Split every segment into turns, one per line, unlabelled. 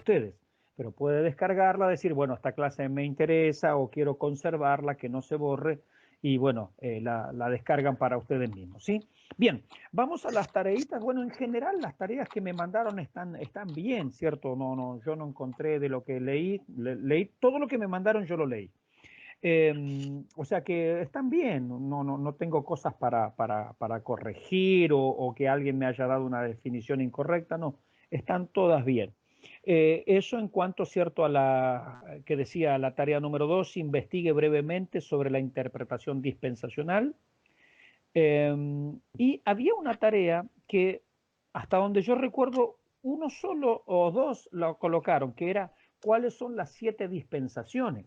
ustedes. Pero puede descargarla, decir, bueno, esta clase me interesa o quiero conservarla, que no se borre, y bueno, la descargan para ustedes mismos, ¿sí? Bien, vamos a las tareitas. Bueno, en general las tareas que me mandaron están bien, ¿cierto? Yo no encontré de lo que leí, leí todo lo que me mandaron, yo lo leí. O sea que están bien, no tengo cosas para corregir o que alguien me haya dado una definición incorrecta, no, están todas bien. Eso en cuanto, cierto, a la que decía la tarea número 2, investigue brevemente sobre la interpretación dispensacional. Y había una tarea que, hasta donde yo recuerdo, uno solo o dos lo colocaron, que era cuáles son las 7 dispensaciones.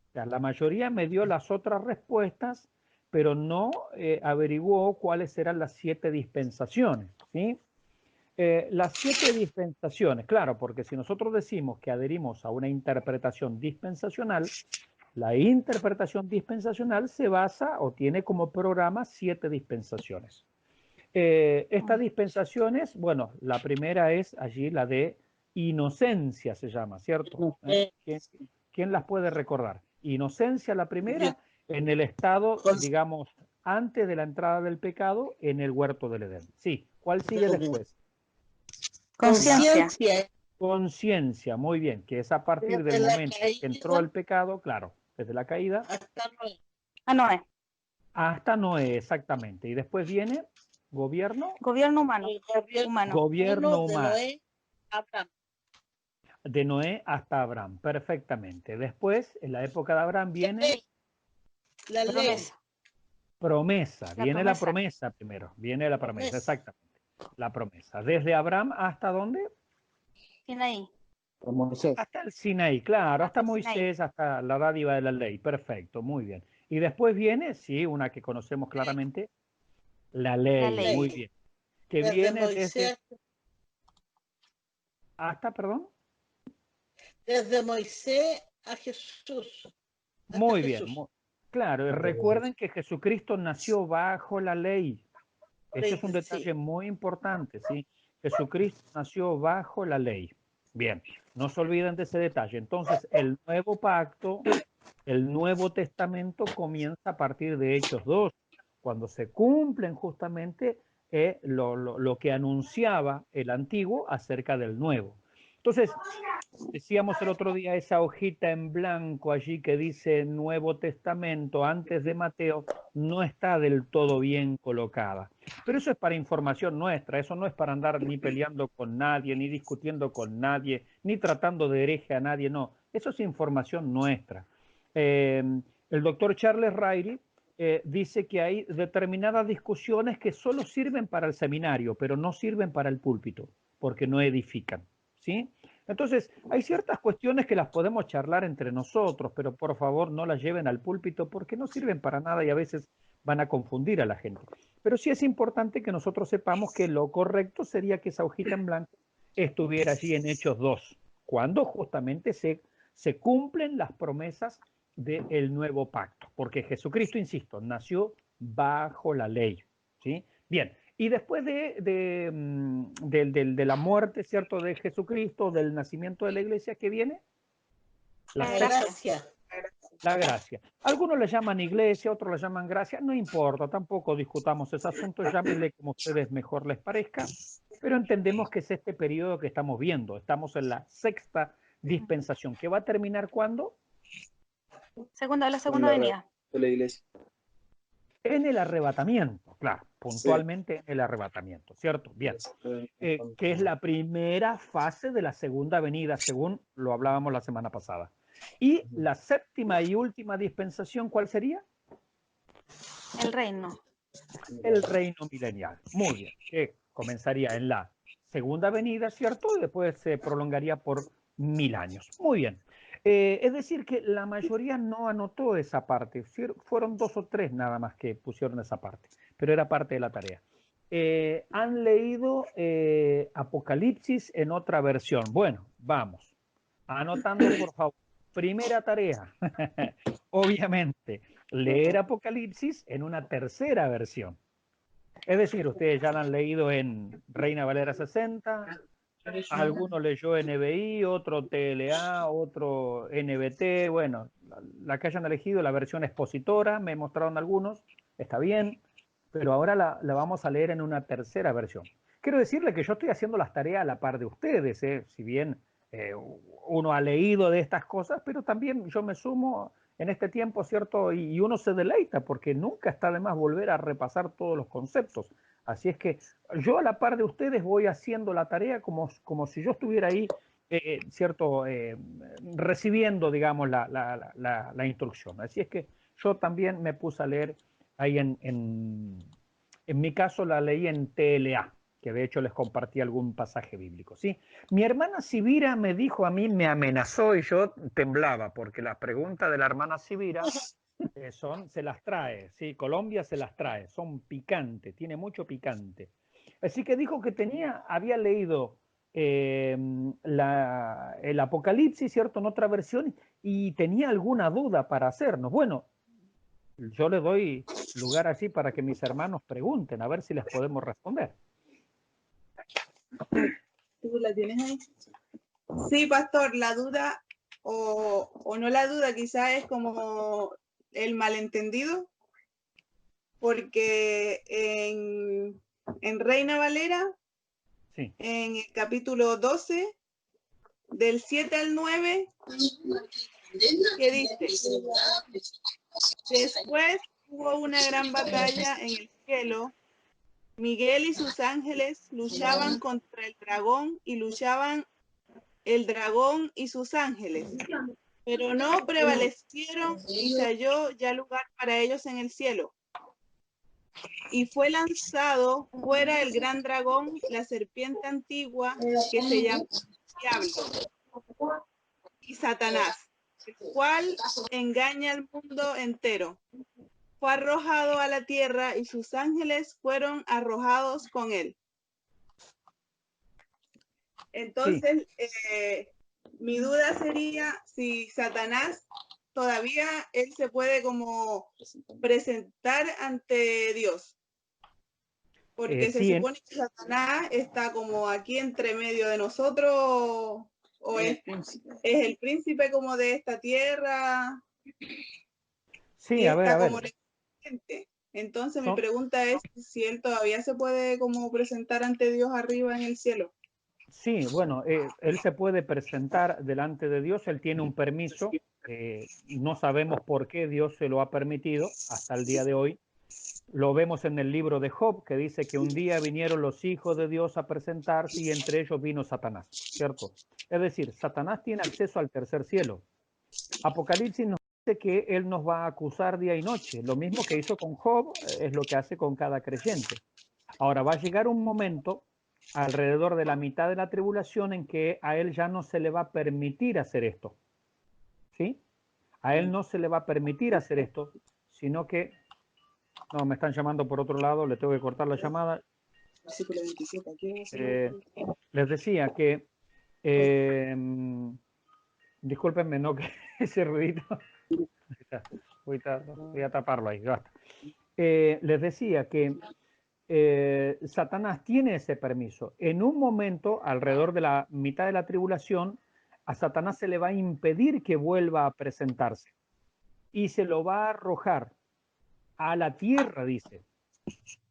O sea, la mayoría me dio las otras respuestas, pero no averiguó cuáles eran las 7 dispensaciones, ¿sí? Las 7 dispensaciones, claro, porque si nosotros decimos que adherimos a una interpretación dispensacional, la interpretación dispensacional se basa o tiene como programa 7 dispensaciones. Estas dispensaciones, bueno, la primera es allí la de inocencia, se llama, ¿cierto? ¿Quién las puede recordar? Inocencia, la primera, en el estado, digamos, antes de la entrada del pecado, en el huerto del Edén. Sí, ¿cuál sigue después?
Conciencia.
Conciencia, muy bien, que es a partir del momento que entró el pecado, claro, desde la caída.
A Noé.
Hasta Noé, exactamente. Y después viene gobierno.
Gobierno humano.
Gobierno humano.
Abraham.
De Noé hasta Abraham, perfectamente. Después, en la época de Abraham, viene
La ley.
Promesa.
promesa. Viene la promesa primero. Viene la promesa, exactamente. La promesa. Desde Abraham hasta dónde?
Sinaí.
Hasta el Sinaí, claro, hasta Moisés, hasta la dádiva de la ley. Perfecto, muy bien. Y después viene, sí, una que conocemos claramente, la ley. Muy bien. Que viene desde... ¿Hasta, perdón?
Desde Moisés a Jesús.
Muy bien, claro. Y recuerden que Jesucristo nació bajo la ley. Ese es un detalle muy importante, ¿sí? Jesucristo nació bajo la ley. Bien, no se olviden de ese detalle. Entonces, el nuevo pacto, el Nuevo Testamento comienza a partir de Hechos 2, cuando se cumplen justamente lo que anunciaba el antiguo acerca del nuevo. Entonces, decíamos el otro día esa hojita en blanco allí que dice Nuevo Testamento antes de Mateo, no está del todo bien colocada. Pero eso es para información nuestra, eso no es para andar ni peleando con nadie, ni discutiendo con nadie, ni tratando de hereje a nadie, no. Eso es información nuestra. El doctor Charles Riley dice que hay determinadas discusiones que solo sirven para el seminario, pero no sirven para el púlpito, porque no edifican, ¿sí? Entonces, hay ciertas cuestiones que las podemos charlar entre nosotros, pero por favor no las lleven al púlpito porque no sirven para nada y a veces van a confundir a la gente. Pero sí es importante que nosotros sepamos que lo correcto sería que esa hojita en blanco estuviera allí en Hechos 2, cuando justamente se cumplen las promesas del nuevo pacto, porque Jesucristo, insisto, nació bajo la ley, ¿sí? Bien, y después de la muerte, ¿cierto?, de Jesucristo, del nacimiento de la iglesia, ¿qué viene?
La gracia.
La gracia. Algunos le llaman iglesia, otros le llaman gracia, no importa, tampoco discutamos ese asunto, llámenle como a ustedes mejor les parezca, pero entendemos que es este periodo que estamos viendo, estamos en la sexta dispensación, que va a terminar ¿cuándo?
La segunda venida.
De la iglesia.
En el arrebatamiento, claro, puntualmente en el arrebatamiento, ¿cierto? Bien, que es la primera fase de la segunda venida, según lo hablábamos la semana pasada. Y la séptima y última dispensación, ¿cuál sería?
El reino.
El reino milenial. Muy bien, que comenzaría en la segunda venida, ¿cierto? Y después se prolongaría por 1000 años. Muy bien. Es decir, que la mayoría no anotó esa parte. Fueron 2 o 3 nada más que pusieron esa parte, pero era parte de la tarea. ¿Han leído Apocalipsis en otra versión? Bueno, vamos. Anotando, por favor. Primera tarea. Obviamente, leer Apocalipsis en una tercera versión. Es decir, ustedes ya la han leído en Reina Valera 60, Alguno leyó NBI, otro TLA, otro NBT. Bueno, la que hayan elegido, la versión expositora, me mostraron algunos, está bien, pero ahora la vamos a leer en una tercera versión. Quiero decirle que yo estoy haciendo las tareas a la par de ustedes, si bien uno ha leído de estas cosas, pero también yo me sumo en este tiempo, ¿cierto? Y uno se deleita porque nunca está de más volver a repasar todos los conceptos. Así es que yo a la par de ustedes voy haciendo la tarea como si yo estuviera ahí, ¿cierto? Recibiendo, digamos, la instrucción. Así es que yo también me puse a leer ahí en mi caso la leí en TLA, que de hecho les compartí algún pasaje bíblico, ¿sí? Mi hermana Sibira me dijo a mí, me amenazó y yo temblaba, porque las preguntas de la hermana Sibira se las trae, ¿sí? Colombia se las trae, son picantes, tiene mucho picante. Así que dijo que había leído el Apocalipsis, ¿cierto? En otra versión, y tenía alguna duda para hacernos. Bueno, yo le doy lugar así para que mis hermanos pregunten, a ver si les podemos responder.
¿Tú la tienes ahí? Sí, pastor, la duda, o no la duda, quizás es como el malentendido, porque en Reina Valera,
Sí.
en el capítulo 12, del 7 al 9, que dice: después hubo una gran batalla en el cielo. Miguel y sus ángeles luchaban contra el dragón y luchaban el dragón y sus ángeles, pero no prevalecieron y se halló ya lugar para ellos en el cielo. Y fue lanzado fuera el gran dragón, la serpiente antigua, que se llama Diablo y Satanás, el cual engaña al mundo entero. Fue arrojado a la tierra y sus ángeles fueron arrojados con él. Entonces, mi duda sería si Satanás todavía él se puede como presentar ante Dios. Porque se
Sí,
supone que Satanás está como aquí entre medio de nosotros, o es el príncipe como de esta tierra.
Sí,
Y
a ver,
está
a ver.
como presente. Entonces mi pregunta es si él todavía se puede como presentar ante Dios arriba en el cielo.
Sí, bueno, él se puede presentar delante de Dios, él tiene un permiso, no sabemos por qué Dios se lo ha permitido hasta el día de hoy. Lo vemos en el libro de Job, que dice que un día vinieron los hijos de Dios a presentarse y entre ellos vino Satanás, ¿cierto? Es decir, Satanás tiene acceso al tercer cielo. Apocalipsis nos dice que él nos va a acusar día y noche. Lo mismo que hizo con Job es lo que hace con cada creyente. Ahora, va a llegar un momento alrededor de la mitad de la tribulación en que a él ya no se le va a permitir hacer esto. ¿Sí? A él no se le va a permitir hacer esto, sino que... No, me están llamando por otro lado, le tengo que cortar la llamada. Les decía que... discúlpenme, no, que ese ruidito... Voy a taparlo ahí, basta. Les decía que Satanás tiene ese permiso. En un momento, alrededor de la mitad de la tribulación, a Satanás se le va a impedir que vuelva a presentarse y se lo va a arrojar a la tierra, dice.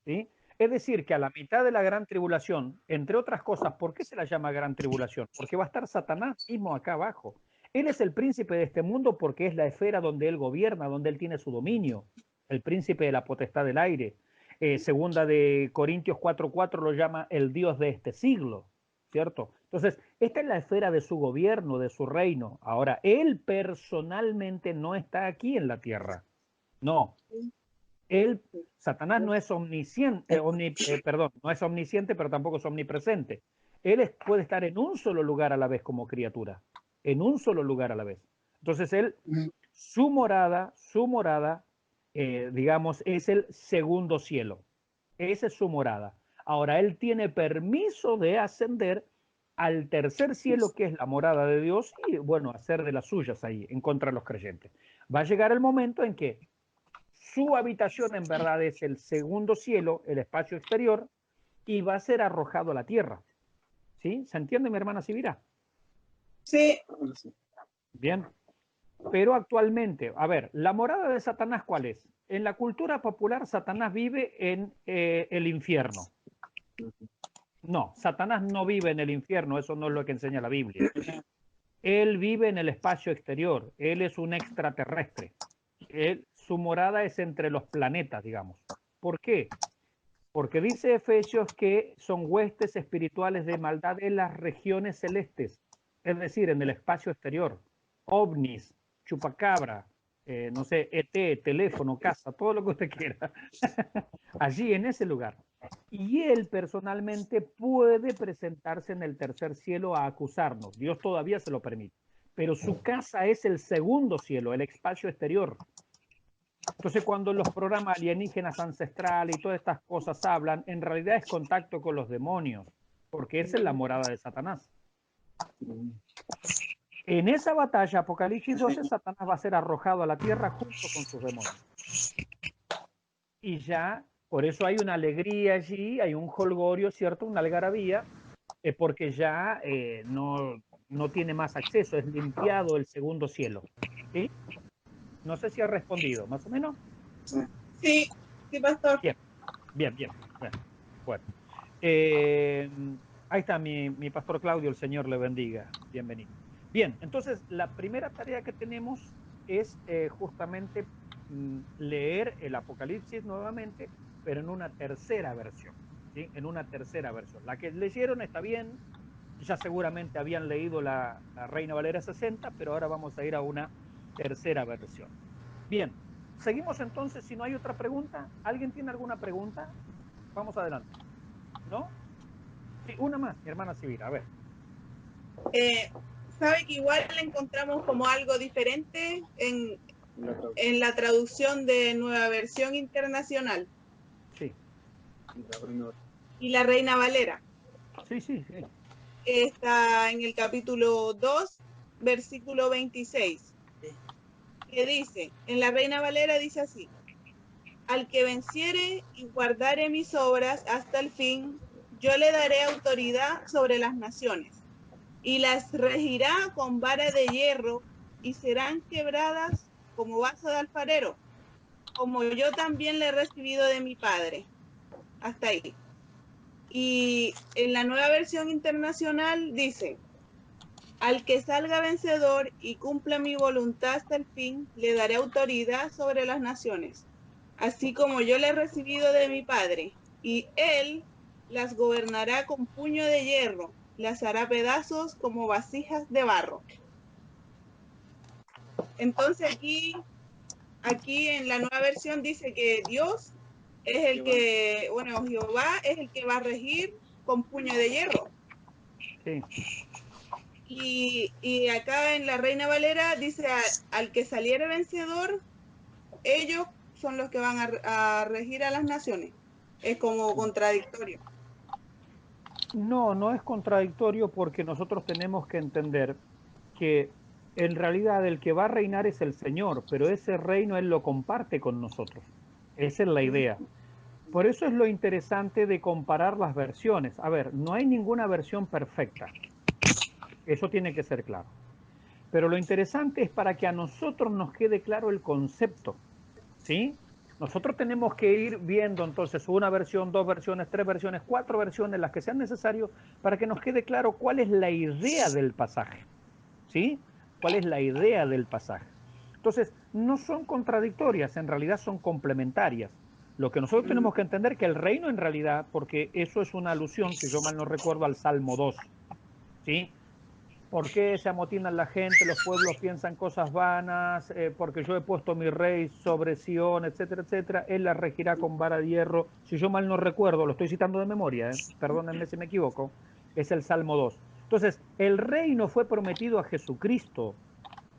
¿Sí? Es decir, que a la mitad de la gran tribulación, entre otras cosas, ¿por qué se la llama gran tribulación? Porque va a estar Satanás mismo acá abajo. Él es el príncipe de este mundo porque es la esfera donde él gobierna, donde él tiene su dominio, el príncipe de la potestad del aire. Segunda de Corintios 4:4 lo llama el Dios de este siglo, ¿cierto? Entonces, esta es la esfera de su gobierno, de su reino. Ahora, él personalmente no está aquí en la tierra. No. Satanás no es omnisciente, no es omnisciente, pero tampoco es omnipresente. Él puede estar en un solo lugar a la vez como criatura, en un solo lugar a la vez. Entonces su morada, digamos, es el segundo cielo. Esa es su morada. Ahora, él tiene permiso de ascender al tercer cielo, que es la morada de Dios, y bueno, hacer de las suyas ahí, en contra de los creyentes. Va a llegar el momento en que su habitación en verdad es el segundo cielo, el espacio exterior, y va a ser arrojado a la tierra. ¿Sí? ¿Se entiende, mi hermana Sibira?
Sí.
Bien. Pero actualmente, a ver, la morada de Satanás, ¿cuál es? En la cultura popular, Satanás vive en el infierno. No, Satanás no vive en el infierno, eso no es lo que enseña la Biblia. Él vive en el espacio exterior, él es un extraterrestre. Su morada es entre los planetas, digamos. ¿Por qué? Porque dice Efesios que son huestes espirituales de maldad en las regiones celestes, es decir, en el espacio exterior. Ovnis, chupacabra, no sé, ET, teléfono, casa, todo lo que usted quiera. Allí, en ese lugar. Y él personalmente puede presentarse en el tercer cielo a acusarnos. Dios todavía se lo permite. Pero su casa es el segundo cielo, el espacio exterior. Entonces, cuando los programas alienígenas ancestrales y todas estas cosas hablan, en realidad es contacto con los demonios, porque esa es la morada de Satanás. En esa batalla, Apocalipsis 12, Satanás va a ser arrojado a la tierra junto con sus demonios. Y ya, por eso hay una alegría allí, hay un jolgorio, ¿cierto? Una algarabía, porque ya no tiene más acceso, es limpiado el segundo cielo. ¿Sí? No sé si ha respondido, más o menos.
Sí, sí, pastor.
Bien, bien, bien. Bueno. Ahí está mi pastor Claudio, el Señor le bendiga. Bienvenido. Bien, entonces la primera tarea que tenemos es justamente leer el Apocalipsis nuevamente, pero en una tercera versión. ¿Sí? En una tercera versión. La que leyeron está bien, ya seguramente habían leído la Reina Valera 60, pero ahora vamos a ir a una tercera versión. Bien, seguimos entonces. Si no hay otra pregunta, ¿alguien tiene alguna pregunta? Vamos adelante. ¿No? Sí, una más, mi hermana Sibira, a ver.
¿Sabe que igual le encontramos como algo diferente en la traducción de Nueva Versión Internacional?
Sí.
Y la Reina Valera.
Sí, sí, sí.
Está en el capítulo 2, versículo 26, que dice, en la Reina Valera dice así: al que venciere y guardare mis obras hasta el fin, yo le daré autoridad sobre las naciones, y las regirá con vara de hierro, y serán quebradas como vaso de alfarero, como yo también le he recibido de mi Padre. Hasta ahí. Y en la Nueva Versión Internacional dice: al que salga vencedor y cumpla mi voluntad hasta el fin, le daré autoridad sobre las naciones, así como yo le he recibido de mi Padre, y él las gobernará con puño de hierro, las hará pedazos como vasijas de barro. Entonces aquí en la nueva versión dice que Dios es el que, bueno, Jehová es el que va a regir con puño de hierro.
Sí.
Y acá en la Reina Valera dice al que saliere vencedor, ellos son los que van a regir a las naciones. Es como contradictorio.
No, no es contradictorio porque nosotros tenemos que entender que en realidad el que va a reinar es el Señor, pero ese reino Él lo comparte con nosotros. Esa es la idea. Por eso es lo interesante de comparar las versiones. A ver, no hay ninguna versión perfecta. Eso tiene que ser claro. Pero lo interesante es para que a nosotros nos quede claro el concepto. ¿Sí? Nosotros tenemos que ir viendo entonces una versión, dos versiones, tres versiones, cuatro versiones, las que sean necesarias, para que nos quede claro cuál es la idea del pasaje. ¿Sí? ¿Cuál es la idea del pasaje? Entonces, no son contradictorias, en realidad son complementarias. Lo que nosotros tenemos que entender que el reino en realidad, porque eso es una alusión, si yo mal no recuerdo, al Salmo 2, ¿sí? ¿Por qué se amotinan la gente? Los pueblos piensan cosas vanas, porque yo he puesto mi rey sobre Sión, etcétera, etcétera. Él la regirá con vara de hierro. Si yo mal no recuerdo, lo estoy citando de memoria, perdónenme si me equivoco, es el Salmo 2. Entonces, el reino fue prometido a Jesucristo,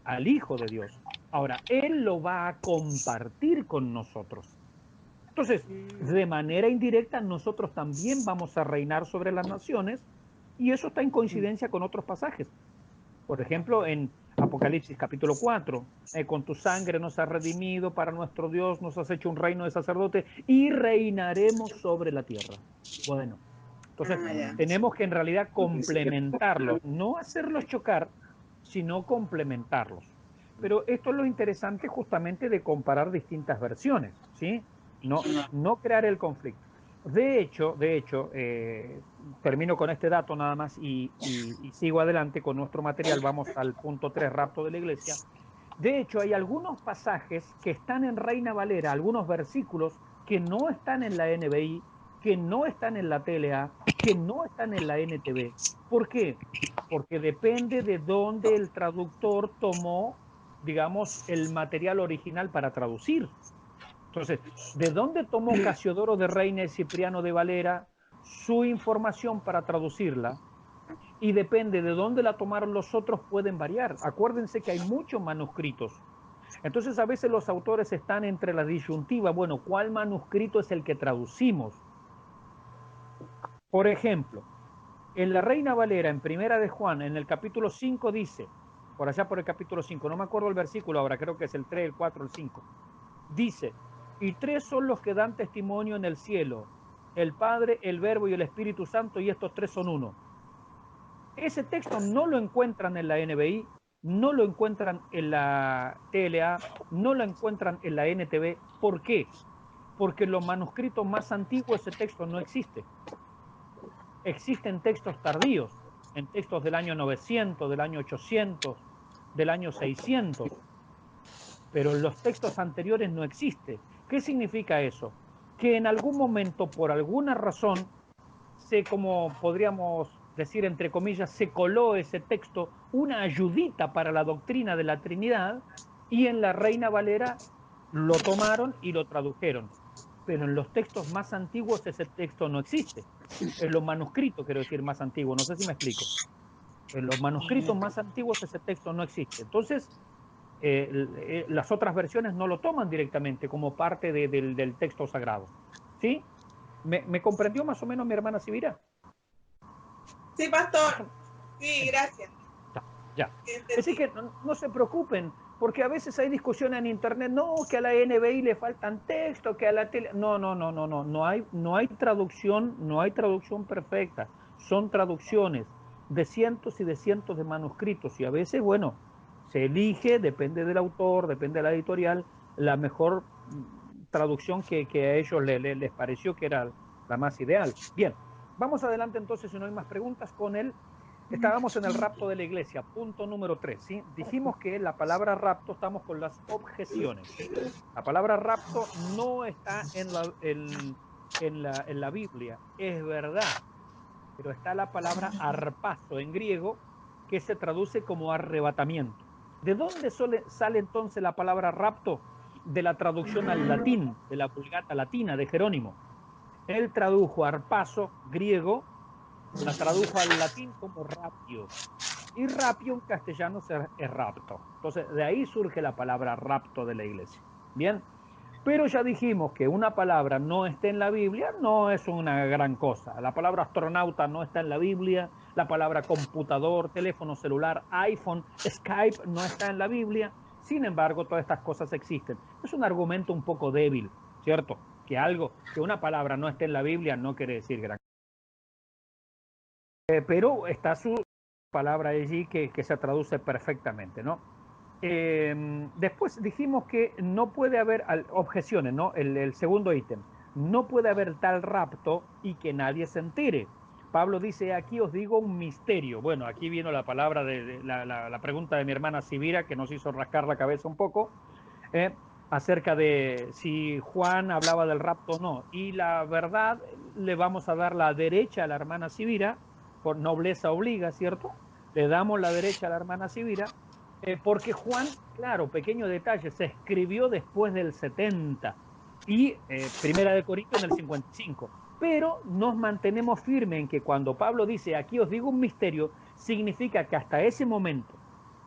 al Hijo de Dios. Ahora, Él lo va a compartir con nosotros. Entonces, de manera indirecta, nosotros también vamos a reinar sobre las naciones y eso está en coincidencia con otros pasajes. Por ejemplo, en Apocalipsis capítulo 4, con tu sangre nos has redimido, para nuestro Dios nos has hecho un reino de sacerdote y reinaremos sobre la tierra. Bueno, Entonces,
ya.
tenemos que en realidad complementarlos, no hacerlos chocar, sino complementarlos. Pero esto es lo interesante justamente de comparar distintas versiones, ¿sí? No crear el conflicto. De hecho, termino con este dato nada más y sigo adelante con nuestro material. Vamos al punto 3, rapto de la iglesia. De hecho, hay algunos pasajes que están en Reina Valera, algunos versículos que no están en la NBI, que no están en la TLA, que no están en la NTV. ¿Por qué? Porque depende de dónde el traductor tomó, digamos, el material original para traducir. Entonces, ¿de dónde tomó Casiodoro de Reina y Cipriano de Valera su información para traducirla? Y depende de dónde la tomaron los otros, pueden variar. Acuérdense que hay muchos manuscritos. Entonces, a veces los autores están entre la disyuntiva. Bueno, ¿cuál manuscrito es el que traducimos? Por ejemplo, en la Reina Valera, en Primera de Juan, en el capítulo 5 dice, por allá por el capítulo 5, no me acuerdo el versículo ahora, creo que es el 3, el 4, el 5, dice, y tres son los que dan testimonio en el cielo, el Padre, el Verbo y el Espíritu Santo, y estos tres son uno. Ese texto no lo encuentran en la NBI, no lo encuentran en la TLA, no lo encuentran en la NTV. ¿Por qué? Porque en los manuscritos más antiguos ese texto no existe. Existen textos tardíos, en textos del año 900, del año 800, del año 600, pero en los textos anteriores no existe. ¿Qué significa eso? Que en algún momento, por alguna razón, como podríamos decir entre comillas, se coló ese texto, una ayudita para la doctrina de la Trinidad, y en la Reina Valera lo tomaron y lo tradujeron. Pero en los textos más antiguos ese texto no existe. En los manuscritos, quiero decir, más antiguos, no sé si me explico. En los manuscritos más antiguos ese texto no existe. Entonces, las otras versiones no lo toman directamente como parte del texto sagrado. ¿Sí? ¿Me comprendió más o menos mi hermana Sibira?
Sí, pastor. Sí, gracias.
Ya. Así que no se preocupen, porque a veces hay discusión en internet, no, que a la NBI le faltan textos, que a la tele. No hay traducción, no hay traducción perfecta. Son traducciones de cientos y de cientos de manuscritos, y a veces, bueno, se elige, depende del autor, depende de la editorial, la mejor traducción que a ellos les pareció que era la más ideal. Bien, vamos adelante entonces, si no hay más preguntas, con él. Estábamos en el rapto de la iglesia, punto número 3, ¿sí? Dijimos que la palabra rapto, estamos con las objeciones. La palabra rapto no está en la Biblia, es verdad, pero está la palabra arpazo en griego, que se traduce como arrebatamiento. ¿De dónde sale entonces la palabra rapto? De la traducción al latín, de la Vulgata latina de Jerónimo. Él tradujo arpazo, griego, la tradujo al latín como rapio. Y rapio en castellano es rapto. Entonces, de ahí surge la palabra rapto de la iglesia. Bien, pero ya dijimos que una palabra no esté en la Biblia no es una gran cosa. La palabra astronauta no está en la Biblia, la palabra computador, teléfono celular, iPhone, Skype no está en la Biblia. Sin embargo, todas estas cosas existen. Es un argumento un poco débil, ¿cierto? Que una palabra no esté en la Biblia no quiere decir gran cosa. Pero está su palabra allí que se traduce perfectamente, ¿no? Después dijimos que no puede haber objeciones, ¿no? El segundo ítem, no puede haber tal rapto y que nadie se entere. Pablo dice, aquí os digo un misterio. Bueno, aquí vino la palabra de la pregunta de mi hermana Sibira, que nos hizo rascar la cabeza un poco, acerca de si Juan hablaba del rapto o no. Y la verdad, le vamos a dar la derecha a la hermana Sibira, por nobleza obliga, ¿cierto? Le damos la derecha a la hermana Sibira, porque Juan, claro, pequeño detalle, se escribió después del 70 y Primera de Corintios en el 55. Pero nos mantenemos firmes en que cuando Pablo dice, aquí os digo un misterio, significa que hasta ese momento,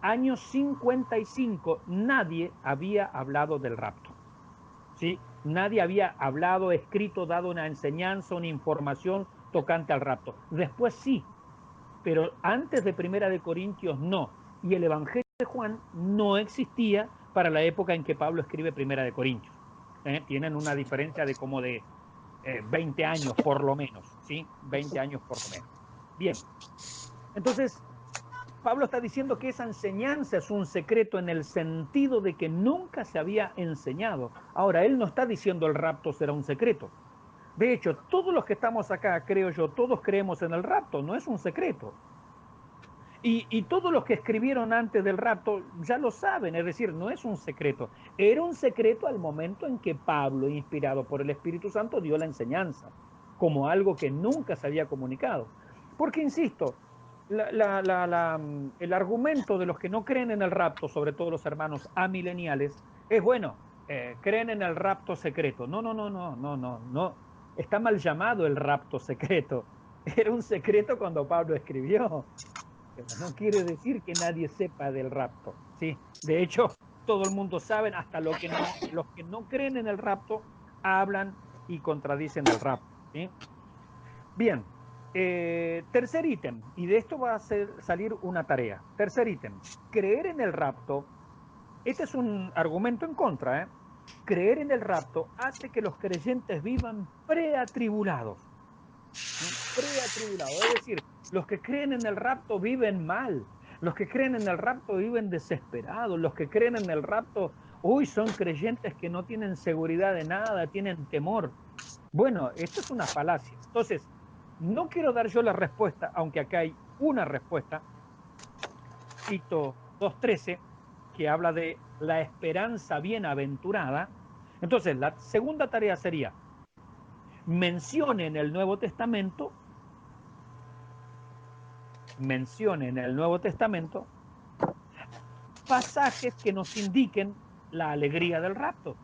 año 55, nadie había hablado del rapto. ¿Sí? Nadie había hablado, escrito, dado una enseñanza, una información tocante al rapto. Después sí, pero antes de Primera de Corintios no. Y el Evangelio de Juan no existía para la época en que Pablo escribe Primera de Corintios. Tienen una diferencia de como de 20 años por lo menos, ¿sí? 20 años por lo menos. Bien, entonces Pablo está diciendo que esa enseñanza es un secreto en el sentido de que nunca se había enseñado. Ahora, él no está diciendo el rapto será un secreto. De hecho, todos los que estamos acá, creo yo, todos creemos en el rapto, no es un secreto. Y todos los que escribieron antes del rapto ya lo saben, es decir, no es un secreto. Era un secreto al momento en que Pablo, inspirado por el Espíritu Santo, dio la enseñanza, como algo que nunca se había comunicado. Porque, insisto, el argumento de los que no creen en el rapto, sobre todo los hermanos amileniales, es bueno, creen en el rapto secreto. No, no, no, no, no, no, no. Está mal llamado el rapto secreto. Era un secreto cuando Pablo escribió. Pero no quiere decir que nadie sepa del rapto, ¿sí? De hecho, todo el mundo sabe, hasta los que no creen en el rapto hablan y contradicen el rapto, ¿sí? Bien, tercer ítem, y de esto va a salir una tarea. Tercer ítem, creer en el rapto, este es un argumento en contra, ¿eh? Creer en el rapto hace que los creyentes vivan preatribulados. Preatribulados, es decir, los que creen en el rapto viven mal, los que creen en el rapto viven desesperados, los que creen en el rapto, uy, son creyentes que no tienen seguridad de nada, tienen temor. Bueno, esto es una falacia. Entonces, no quiero dar yo la respuesta, aunque acá hay una respuesta, Tito 2:13, que habla de la esperanza bienaventurada. Entonces, la segunda tarea sería, mencione en el Nuevo Testamento pasajes que nos indiquen la alegría del rapto,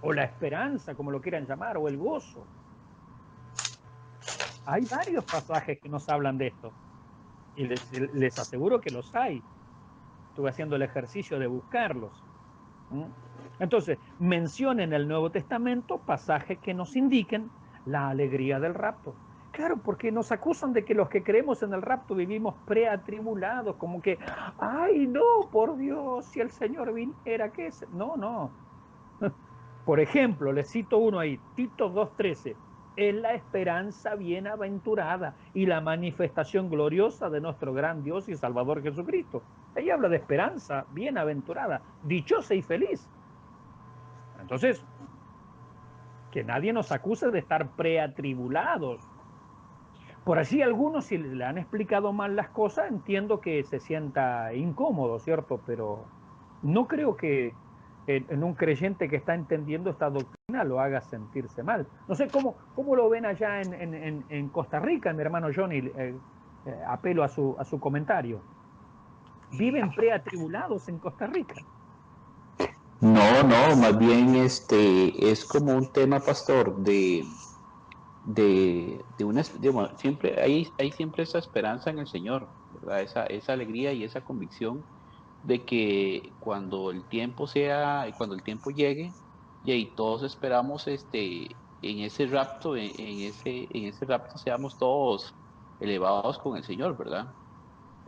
o la esperanza, como lo quieran llamar, o el gozo. Hay varios pasajes que nos hablan de esto, y les aseguro que los hay. Estuve haciendo el ejercicio de buscarlos. Entonces, menciona en el Nuevo Testamento pasajes que nos indiquen la alegría del rapto. Claro, porque nos acusan de que los que creemos en el rapto vivimos preatribulados, como que, ay, no, por Dios, si el Señor viniera, ¿qué es? No, no. Por ejemplo, les cito uno ahí, Tito 2:13, es la esperanza bienaventurada y la manifestación gloriosa de nuestro gran Dios y Salvador Jesucristo. Ahí habla de esperanza bienaventurada, dichosa y feliz. Entonces, que nadie nos acuse de estar preatribulados. Por así algunos, si le han explicado mal las cosas, entiendo que se sienta incómodo, ¿cierto? Pero no creo que en un creyente que está entendiendo esta doctrina lo haga sentirse mal. No sé cómo lo ven allá en Costa Rica, mi hermano Johnny, apelo a su comentario. ¿Viven preatribulados en Costa Rica?
No, no, más bien es como un tema, pastor, bueno, siempre hay siempre esa esperanza en el Señor, ¿verdad? Esa alegría y esa convicción de que cuando el tiempo llegue, y ahí todos esperamos en ese rapto, en ese rapto seamos todos elevados con el Señor, ¿verdad?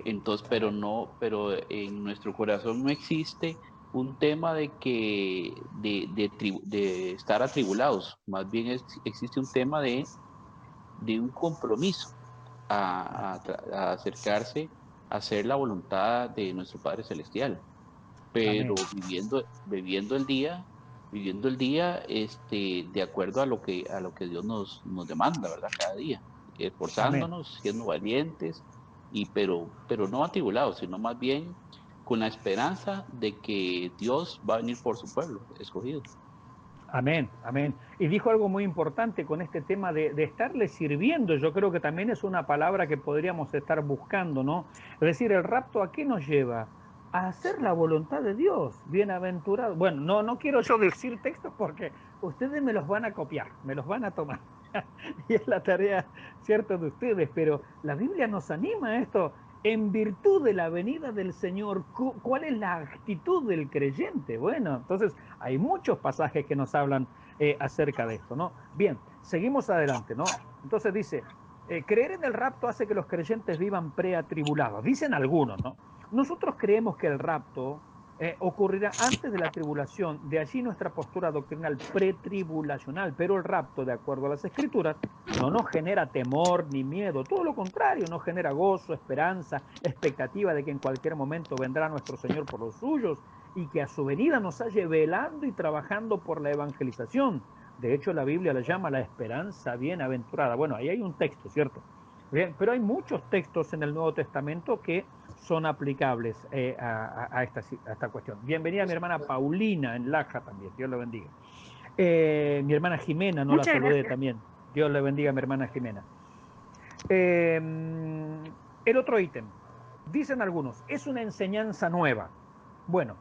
Entonces, pero en nuestro corazón no existe un tema de estar atribulados, más bien existe un tema de un compromiso a acercarse a hacer la voluntad de nuestro Padre Celestial, pero
Amén.
viviendo el día, de acuerdo a lo que Dios nos demanda, ¿verdad? Cada día,
Amén.
esforzándonos, siendo valientes, pero no atribulados, sino más bien con la esperanza de que Dios va a venir por su pueblo escogido.
Amén, amén. Y dijo algo muy importante con este tema de estarle sirviendo. Yo creo que también es una palabra que podríamos estar buscando, ¿no? Es decir, el rapto, ¿a qué nos lleva? A hacer la voluntad de Dios, bienaventurado. Bueno, no quiero yo decir textos porque ustedes me los van a copiar, me los van a tomar. Y es la tarea, cierto, de ustedes, pero la Biblia nos anima a esto. En virtud de la venida del Señor, ¿cuál es la actitud del creyente? Bueno, entonces hay muchos pasajes que nos hablan acerca de esto, ¿no? Bien, seguimos adelante, ¿no? Entonces dice, creer en el rapto hace que los creyentes vivan preatribulados. Dicen algunos, ¿no? Nosotros creemos que el rapto ocurrirá antes de la tribulación, de allí nuestra postura doctrinal pretribulacional, pero el rapto, de acuerdo a las Escrituras, no nos genera temor ni miedo, todo lo contrario, nos genera gozo, esperanza, expectativa de que en cualquier momento vendrá nuestro Señor por los suyos y que a su venida nos halle velando y trabajando por la evangelización. De hecho, la Biblia la llama la esperanza bienaventurada. Bueno, ahí hay un texto, ¿cierto? Bien, pero hay muchos textos en el Nuevo Testamento que son aplicables a esta cuestión. Bienvenida mi hermana Paulina en Laja también, Dios le bendiga. Mi hermana Jimena, no la saludé también. Dios le bendiga mi hermana Jimena. El otro ítem, dicen algunos, es una enseñanza nueva. Bueno,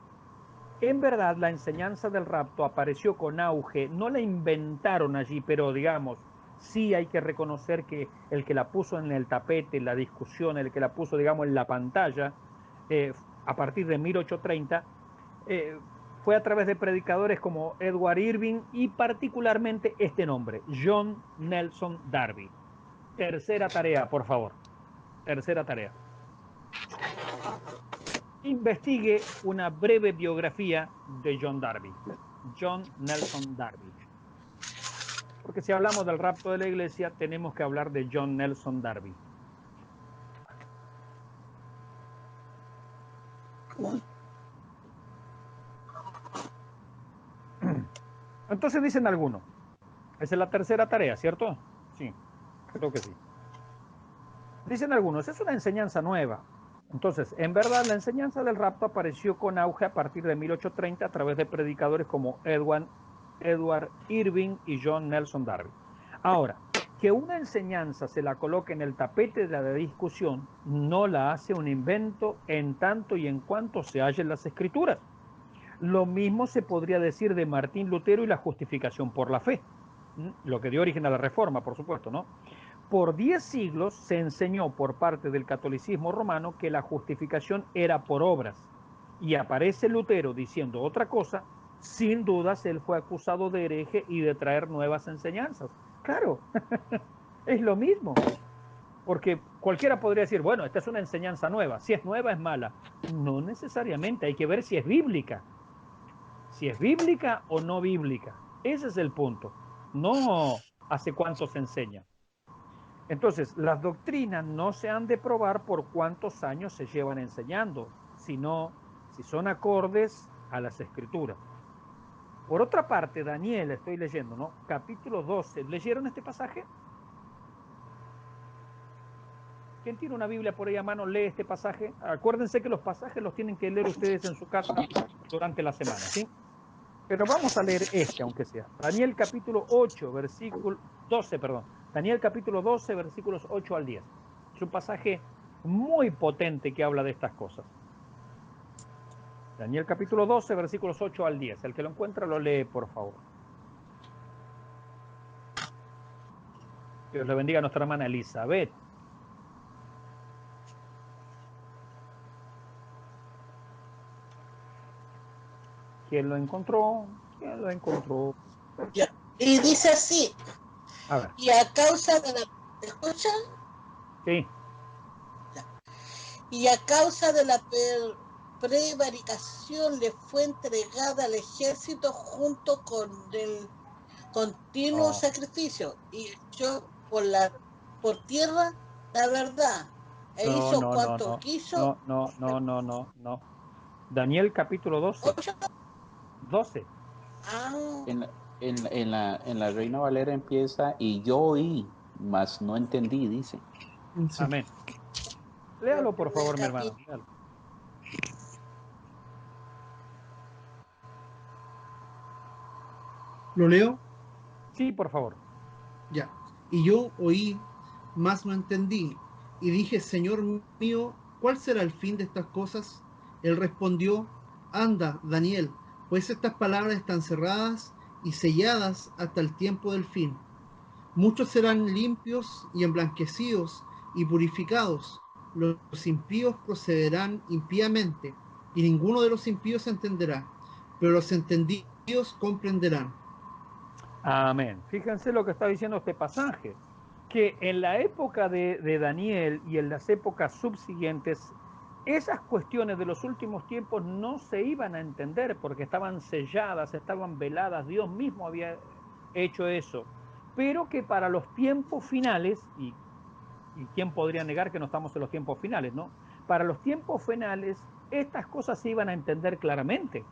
en verdad la enseñanza del rapto apareció con auge, no la inventaron allí, pero digamos, sí hay que reconocer que el que la puso en el tapete, en la discusión, el que la puso, digamos, en la pantalla, a partir de 1830, fue a través de predicadores como Edward Irving y particularmente este nombre, John Nelson Darby. Tercera tarea, por favor. Tercera tarea. Investigue una breve biografía de John Darby. John Nelson Darby. Porque si hablamos del rapto de la iglesia, tenemos que hablar de John Nelson Darby. Entonces dicen algunos. Esa es la tercera tarea, ¿cierto? Sí, creo que sí. Dicen algunos, es una enseñanza nueva. Entonces, en verdad, la enseñanza del rapto apareció con auge a partir de 1830 a través de predicadores como Edward Irving y John Nelson Darby. Ahora, que una enseñanza se la coloque en el tapete de la discusión no la hace un invento en tanto y en cuanto se halle en las Escrituras. Lo mismo se podría decir de Martín Lutero y la justificación por la fe, lo que dio origen a la Reforma, por supuesto, ¿no? Por 10 siglos se enseñó por parte del catolicismo romano que la justificación era por obras. Y aparece Lutero diciendo otra cosa, sin dudas él fue acusado de hereje y de traer nuevas enseñanzas. Claro, es lo mismo. Porque cualquiera podría decir, bueno, esta es una enseñanza nueva. Si es nueva, es mala. No necesariamente, hay que ver si es bíblica. Si es bíblica o no bíblica. Ese es el punto. No hace cuánto se enseña. Entonces, las doctrinas no se han de probar por cuántos años se llevan enseñando, sino si son acordes a las Escrituras. Por otra parte, Daniel, estoy leyendo, ¿no? Capítulo 12. ¿Leyeron este pasaje? ¿Quién tiene una Biblia por ahí a mano lee este pasaje? Acuérdense que los pasajes los tienen que leer ustedes en su casa durante la semana, ¿sí? Pero vamos a leer este, aunque sea. Daniel capítulo 8, versículo 12, perdón. Daniel capítulo 12, versículos 8 al 10. Es un pasaje muy potente que habla de estas cosas. Daniel capítulo 12, versículos 8 al 10. El que lo encuentra lo lee, por favor. Dios le bendiga a nuestra hermana Elizabeth. ¿Quién lo encontró? ¿Quién lo encontró?
Ya. Y dice así.
A ver.
Y a causa de la... ¿Escuchan?
Sí.
Ya. Y a causa de la prevaricación le fue entregada al ejército junto con el continuo sacrificio y echó por tierra la verdad e hizo cuanto quiso.
No. Daniel capítulo 12.
8.
12.
Ah.
En la Reina Valera empieza y yo oí, mas no entendí, dice.
Amén. Léalo, por favor, mi hermano. Léalo.
¿Lo leo?
Sí, por favor.
Ya. Y yo oí, mas no entendí. Y dije, Señor mío, ¿cuál será el fin de estas cosas? Él respondió, anda, Daniel, pues estas palabras están cerradas y selladas hasta el tiempo del fin. Muchos serán limpios y emblanquecidos y purificados. Los impíos procederán impíamente, y ninguno de los impíos entenderá, pero los entendidos comprenderán.
Amén. Fíjense lo que está diciendo este pasaje, que en la época de Daniel y en las épocas subsiguientes, esas cuestiones de los últimos tiempos no se iban a entender porque estaban selladas, estaban veladas, Dios mismo había hecho eso, pero que para los tiempos finales, y quién podría negar que no estamos en los tiempos finales, ¿no? Para los tiempos finales, estas cosas se iban a entender claramente.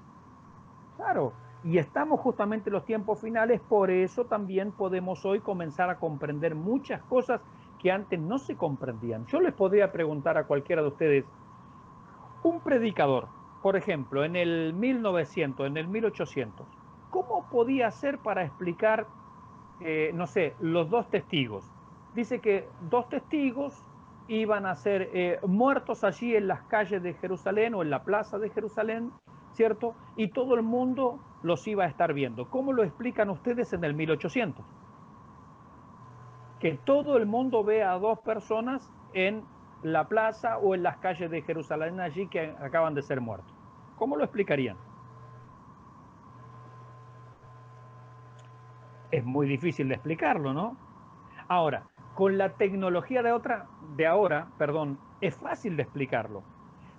Claro, y estamos justamente en los tiempos finales, por eso también podemos hoy comenzar a comprender muchas cosas que antes no se comprendían. Yo les podría preguntar a cualquiera de ustedes, un predicador, por ejemplo, en el 1900, en el 1800, ¿cómo podía hacer para explicar, no sé, los dos testigos? Dice que dos testigos iban a ser muertos allí en las calles de Jerusalén o en la plaza de Jerusalén, ¿cierto? Y todo el mundo los iba a estar viendo. ¿Cómo lo explican ustedes en el 1800? Que todo el mundo vea a dos personas en la plaza o en las calles de Jerusalén allí que acaban de ser muertos. ¿Cómo lo explicarían? Es muy difícil de explicarlo, ¿no? Ahora, con la tecnología de ahora, es fácil de explicarlo.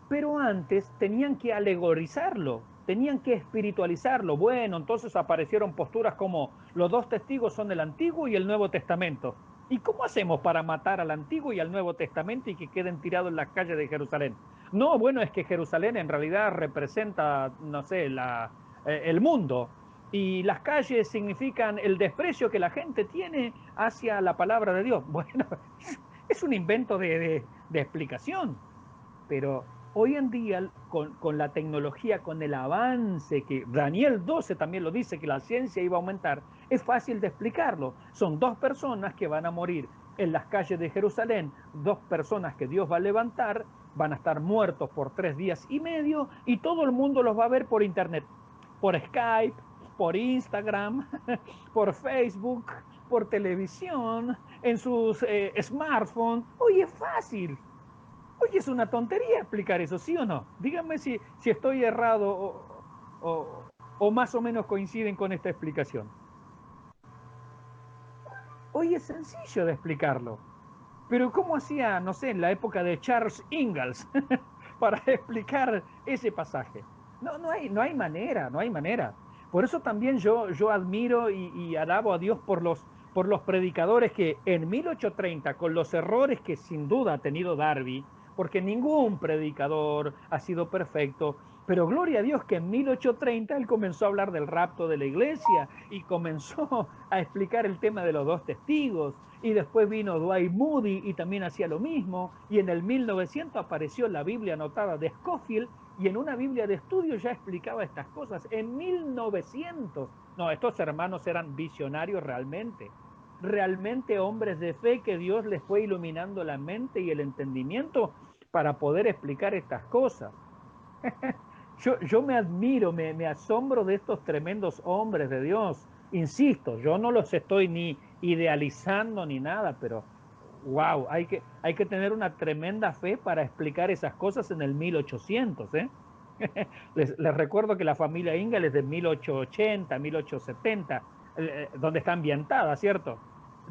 Pero antes tenían que alegorizarlo, tenían que espiritualizarlo. Bueno, entonces aparecieron posturas como los dos testigos son el Antiguo y el Nuevo Testamento. ¿Y cómo hacemos para matar al Antiguo y al Nuevo Testamento y que queden tirados en las calles de Jerusalén? No, bueno, es que Jerusalén en realidad representa, no sé, el mundo. Y las calles significan el desprecio que la gente tiene hacia la palabra de Dios. Bueno, es un invento de explicación. Pero hoy en día, con la tecnología, con el avance, que Daniel 12 también lo dice, que la ciencia iba a aumentar, es fácil de explicarlo. Son dos personas que van a morir en las calles de Jerusalén, dos personas que Dios va a levantar, van a estar muertos por 3 días y medio y todo el mundo los va a ver por internet, por Skype, por Instagram, por Facebook, por televisión, en sus smartphones. Oye, es fácil. Oye, es una tontería explicar eso, ¿sí o no? Díganme si estoy errado o más o menos coinciden con esta explicación. Oye, es sencillo de explicarlo. Pero ¿cómo hacía, no sé, en la época de Charles Ingalls para explicar ese pasaje? No hay manera, no hay manera. Por eso también yo admiro y alabo a Dios por los predicadores que en 1830, con los errores que sin duda ha tenido Darby, porque ningún predicador ha sido perfecto, pero gloria a Dios que en 1830 él comenzó a hablar del rapto de la iglesia y comenzó a explicar el tema de los dos testigos. Y después vino Dwight Moody y también hacía lo mismo. Y en el 1900 apareció la Biblia anotada de Scofield y en una Biblia de estudio ya explicaba estas cosas. En 1900. No, estos hermanos eran visionarios realmente. Realmente hombres de fe que Dios les fue iluminando la mente y el entendimiento para poder explicar estas cosas. Yo me admiro, me asombro de estos tremendos hombres de Dios. Insisto, yo no los estoy ni idealizando ni nada, pero wow, hay que tener una tremenda fe para explicar esas cosas en el 1800, ¿eh? Les recuerdo que la familia Ingalls es de 1880, 1870, donde está ambientada, ¿cierto?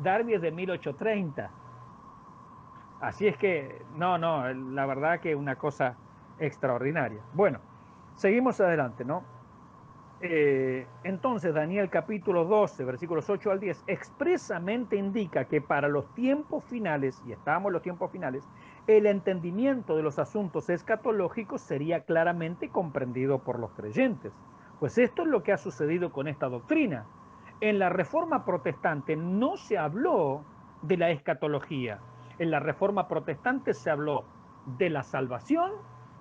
Darby es de 1830. Así es que, no, la verdad que una cosa extraordinaria. Bueno, seguimos adelante, ¿no? Entonces, Daniel capítulo 12, versículos 8 al 10, expresamente indica que para los tiempos finales, y estamos en los tiempos finales, el entendimiento de los asuntos escatológicos sería claramente comprendido por los creyentes. Pues esto es lo que ha sucedido con esta doctrina. En la Reforma Protestante no se habló de la escatología. En la Reforma Protestante se habló de la salvación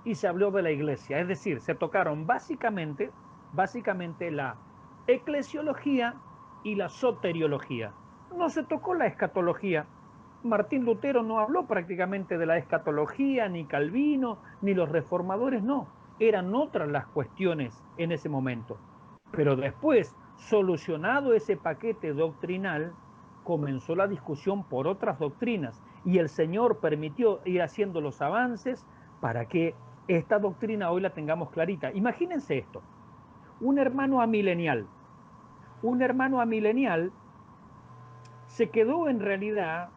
y se habló de la iglesia. Es decir, se tocaron básicamente la eclesiología y la soteriología. No se tocó la escatología. Martín Lutero no habló prácticamente de la escatología, ni Calvino, ni los reformadores, no. Eran otras las cuestiones en ese momento. Pero después, solucionado ese paquete doctrinal, comenzó la discusión por otras doctrinas y el Señor permitió ir haciendo los avances para que esta doctrina hoy la tengamos clarita. Imagínense esto. Un hermano amilenial se quedó en realidad,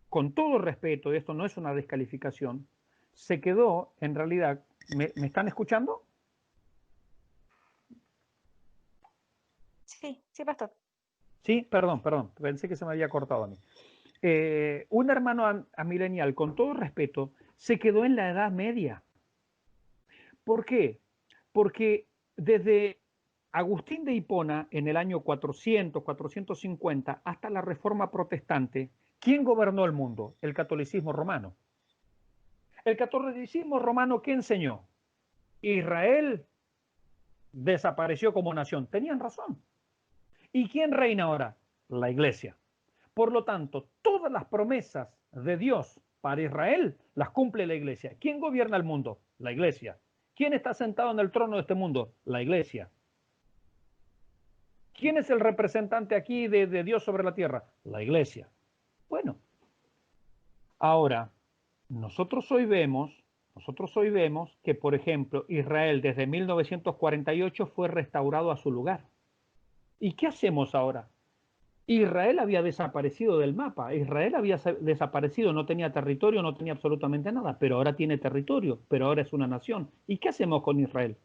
con todo respeto, esto no es una descalificación, se quedó, en realidad, ¿me están escuchando?
Sí, sí, pastor.
Sí, perdón, pensé que se me había cortado a mí. Un hermano amilenial, con todo respeto, se quedó en la Edad Media. ¿Por qué? Porque desde Agustín de Hipona, en el año 400, 450, hasta la Reforma Protestante, ¿quién gobernó el mundo? El catolicismo romano. ¿El catolicismo romano qué enseñó? Israel desapareció como nación. Tenían razón. ¿Y quién reina ahora? La Iglesia. Por lo tanto, todas las promesas de Dios para Israel las cumple la Iglesia. ¿Quién gobierna el mundo? La Iglesia. ¿Quién está sentado en el trono de este mundo? La Iglesia. ¿Quién es el representante aquí de Dios sobre la tierra? La Iglesia. Bueno, ahora, nosotros hoy vemos que, por ejemplo, Israel desde 1948 fue restaurado a su lugar. ¿Y qué hacemos ahora? Israel había desaparecido del mapa, Israel había desaparecido, no tenía territorio, no tenía absolutamente nada, pero ahora tiene territorio, pero ahora es una nación. ¿Y qué hacemos con Israel?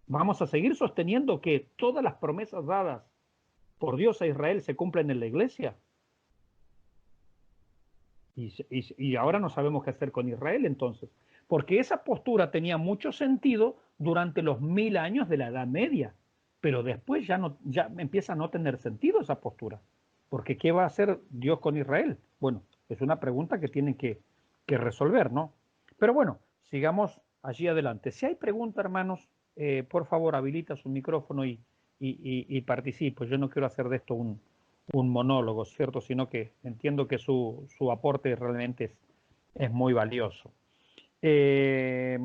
¿Vamos a seguir sosteniendo que todas las promesas dadas por Dios a Israel se cumplen en la iglesia? Y ahora no sabemos qué hacer con Israel entonces, porque esa postura tenía mucho sentido durante los 1000 años de la Edad Media, pero después ya empieza a no tener sentido esa postura, porque ¿qué va a hacer Dios con Israel? Bueno, es una pregunta que tienen que resolver, ¿no? Pero bueno, sigamos allí adelante. Si hay pregunta, hermanos, por favor habilita su micrófono y participo. Yo no quiero hacer de esto un monólogo, ¿cierto? Sino que entiendo que su aporte realmente es muy valioso. Sigo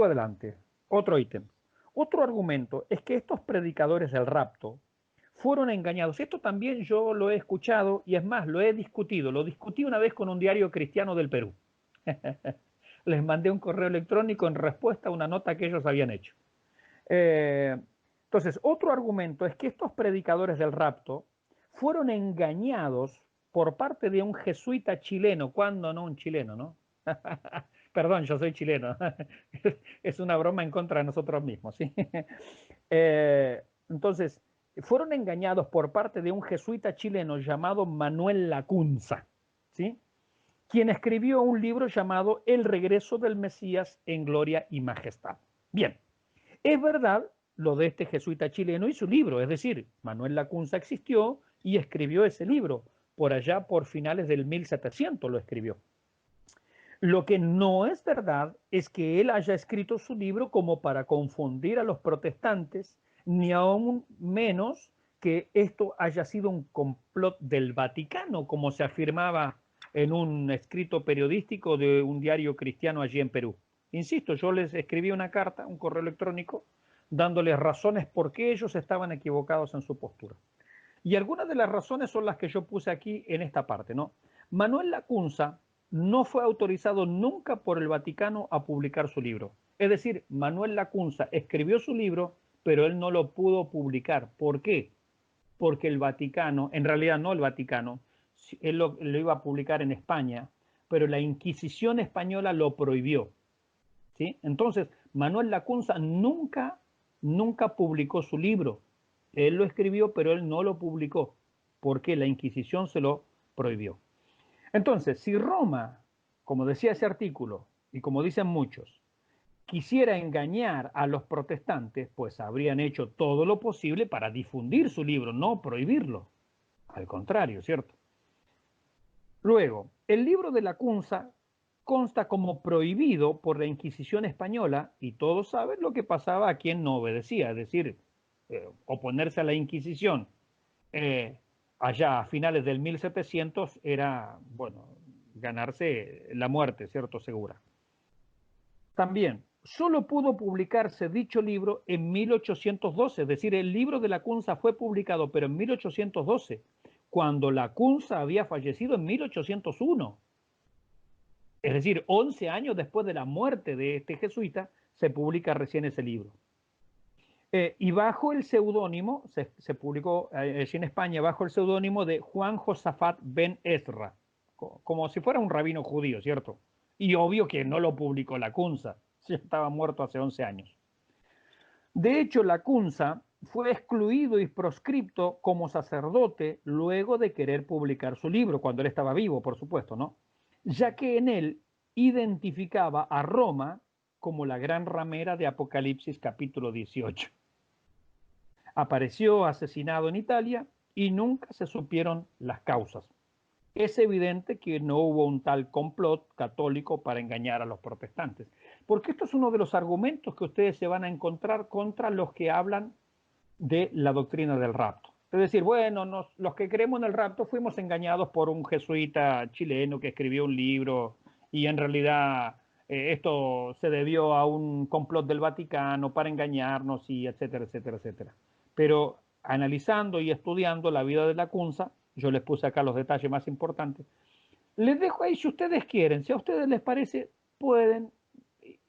adelante. Otro ítem. Otro argumento es que estos predicadores del rapto fueron engañados. Esto también yo lo he escuchado y es más, lo he discutido. Lo discutí una vez con un diario cristiano del Perú. Les mandé un correo electrónico en respuesta a una nota que ellos habían hecho. Entonces, otro argumento es que estos predicadores del rapto fueron engañados por parte de un jesuita chileno, cuando no un chileno, ¿no? Perdón, yo soy chileno. Es una broma en contra de nosotros mismos, ¿sí? Entonces, fueron engañados por parte de un jesuita chileno llamado Manuel Lacunza, ¿sí? Quien escribió un libro llamado El regreso del Mesías en gloria y majestad. Bien, es verdad lo de este jesuita chileno y su libro, es decir, Manuel Lacunza existió y escribió ese libro, por allá por finales del 1700 lo escribió. Lo que no es verdad es que él haya escrito su libro como para confundir a los protestantes, ni aún menos que esto haya sido un complot del Vaticano, como se afirmaba en un escrito periodístico de un diario cristiano allí en Perú. Insisto, yo les escribí una carta, un correo electrónico, dándoles razones por qué ellos estaban equivocados en su postura. Y algunas de las razones son las que yo puse aquí en esta parte, ¿no? Manuel Lacunza no fue autorizado nunca por el Vaticano a publicar su libro. Es decir, Manuel Lacunza escribió su libro, pero él no lo pudo publicar. ¿Por qué? Porque el Vaticano, en realidad no el Vaticano, él lo iba a publicar en España, pero la Inquisición española lo prohibió, ¿sí? Entonces, Manuel Lacunza nunca publicó su libro. Él lo escribió, pero él no lo publicó, porque la Inquisición se lo prohibió. Entonces, si Roma, como decía ese artículo, y como dicen muchos, quisiera engañar a los protestantes, pues habrían hecho todo lo posible para difundir su libro, no prohibirlo. Al contrario, ¿cierto? Luego, el libro de Lacunza consta como prohibido por la Inquisición española y todos saben lo que pasaba a quien no obedecía, es decir, oponerse a la Inquisición allá a finales del 1700 era, bueno, ganarse la muerte, ¿cierto? Segura. También, solo pudo publicarse dicho libro en 1812, es decir, el libro de Lacunza fue publicado, pero en 1812, cuando Lacunza había fallecido en 1801. Es decir, 11 años después de la muerte de este jesuita, se publica recién ese libro. Y bajo el seudónimo, se publicó allí en España, bajo el seudónimo de Juan Josafat ben Ezra, como si fuera un rabino judío, ¿cierto? Y obvio que no lo publicó Lacunza, ya estaba muerto hace 11 años. De hecho, Lacunza fue excluido y proscripto como sacerdote luego de querer publicar su libro, cuando él estaba vivo, por supuesto, ¿no? Ya que en él identificaba a Roma como la gran ramera de Apocalipsis capítulo 18. Apareció asesinado en Italia y nunca se supieron las causas. Es evidente que no hubo un tal complot católico para engañar a los protestantes, porque esto es uno de los argumentos que ustedes se van a encontrar contra los que hablan de la doctrina del rapto. Es decir, bueno, los que creemos en el rapto fuimos engañados por un jesuita chileno que escribió un libro y en realidad esto se debió a un complot del Vaticano para engañarnos y etcétera, etcétera, etcétera. Pero analizando y estudiando la vida de Lacunza, yo les puse acá los detalles más importantes, les dejo ahí si ustedes quieren, si a ustedes les parece, pueden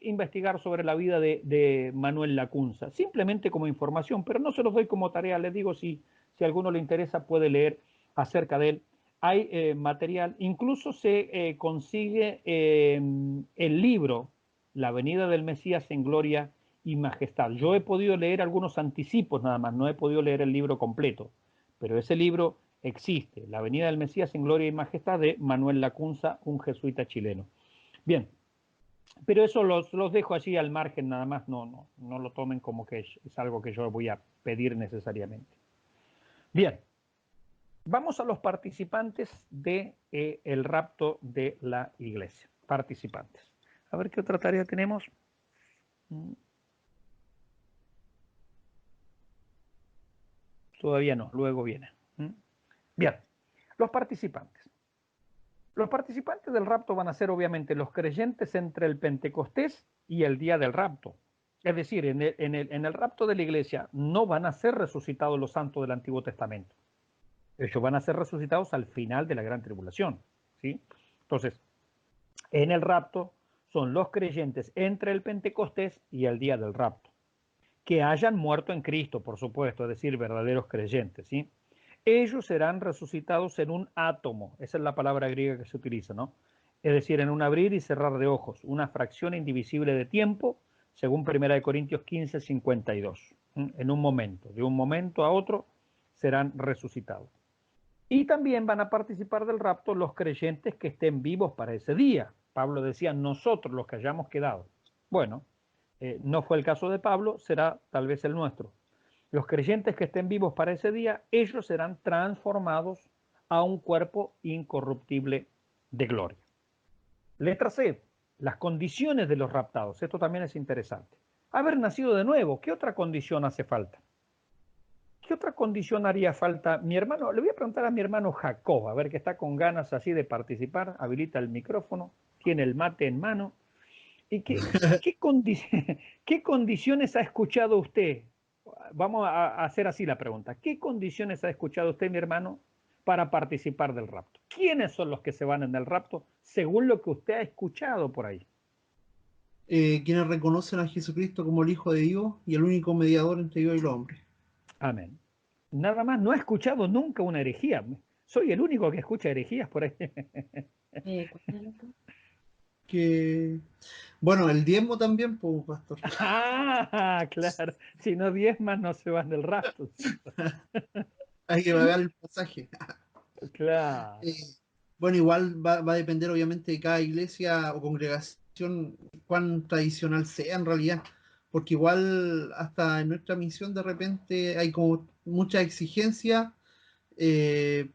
investigar sobre la vida de Manuel Lacunza, simplemente como información, pero no se los doy como tarea, les digo si a alguno le interesa puede leer acerca de él. Hay material, incluso se consigue el libro La venida del Mesías en gloria y majestad. Yo he podido leer algunos anticipos nada más, no he podido leer el libro completo, pero ese libro existe, La venida del Mesías en gloria y majestad de Manuel Lacunza, un jesuita chileno. Bien, pero eso los dejo allí al margen nada más, no lo tomen como que es algo que yo voy a pedir necesariamente. Bien, vamos a los participantes de el rapto de la iglesia. Participantes. A ver qué otra tarea tenemos. Todavía no, luego viene. Bien, los participantes. Los participantes del rapto van a ser obviamente los creyentes entre el Pentecostés y el día del rapto. Es decir, en el rapto de la iglesia no van a ser resucitados los santos del Antiguo Testamento. Ellos van a ser resucitados al final de la gran tribulación, ¿sí? Entonces, en el rapto son los creyentes entre el Pentecostés y el día del rapto. Que hayan muerto en Cristo, por supuesto, es decir, verdaderos creyentes, ¿sí? Ellos serán resucitados en un átomo, esa es la palabra griega que se utiliza, ¿no? Es decir, en un abrir y cerrar de ojos, una fracción indivisible de tiempo, según 1 Corintios 15, 52. En un momento, de un momento a otro, serán resucitados. Y también van a participar del rapto los creyentes que estén vivos para ese día. Pablo decía, nosotros los que hayamos quedado. Bueno, no fue el caso de Pablo, será tal vez el nuestro. Los creyentes que estén vivos para ese día, ellos serán transformados a un cuerpo incorruptible de gloria. Letra C, las condiciones de los raptados. Esto también es interesante. Haber nacido de nuevo, ¿qué otra condición hace falta? ¿Qué otra condición haría falta? Mi hermano, le voy a preguntar a mi hermano Jacob, a ver que está con ganas así de participar, habilita el micrófono, tiene el mate en mano. ¿Y qué condiciones ha escuchado usted? Vamos a hacer así la pregunta. ¿Qué condiciones ha escuchado usted, mi hermano, para participar del rapto? ¿Quiénes son los que se van en el rapto según lo que usted ha escuchado por ahí?
Quienes reconocen a Jesucristo como el Hijo de Dios y el único mediador entre Dios y los hombres.
Amén. Nada más, no he escuchado nunca una herejía. Soy el único que escucha herejías por ahí.
Que bueno, el diezmo también, pues, pastor.
Ah, claro. Si no diezmas, no se van del rapto.
Hay que pagar el pasaje.
Claro.
Bueno, igual va a depender obviamente de cada iglesia o congregación, cuán tradicional sea en realidad, porque igual hasta en nuestra misión de repente hay como mucha exigencia que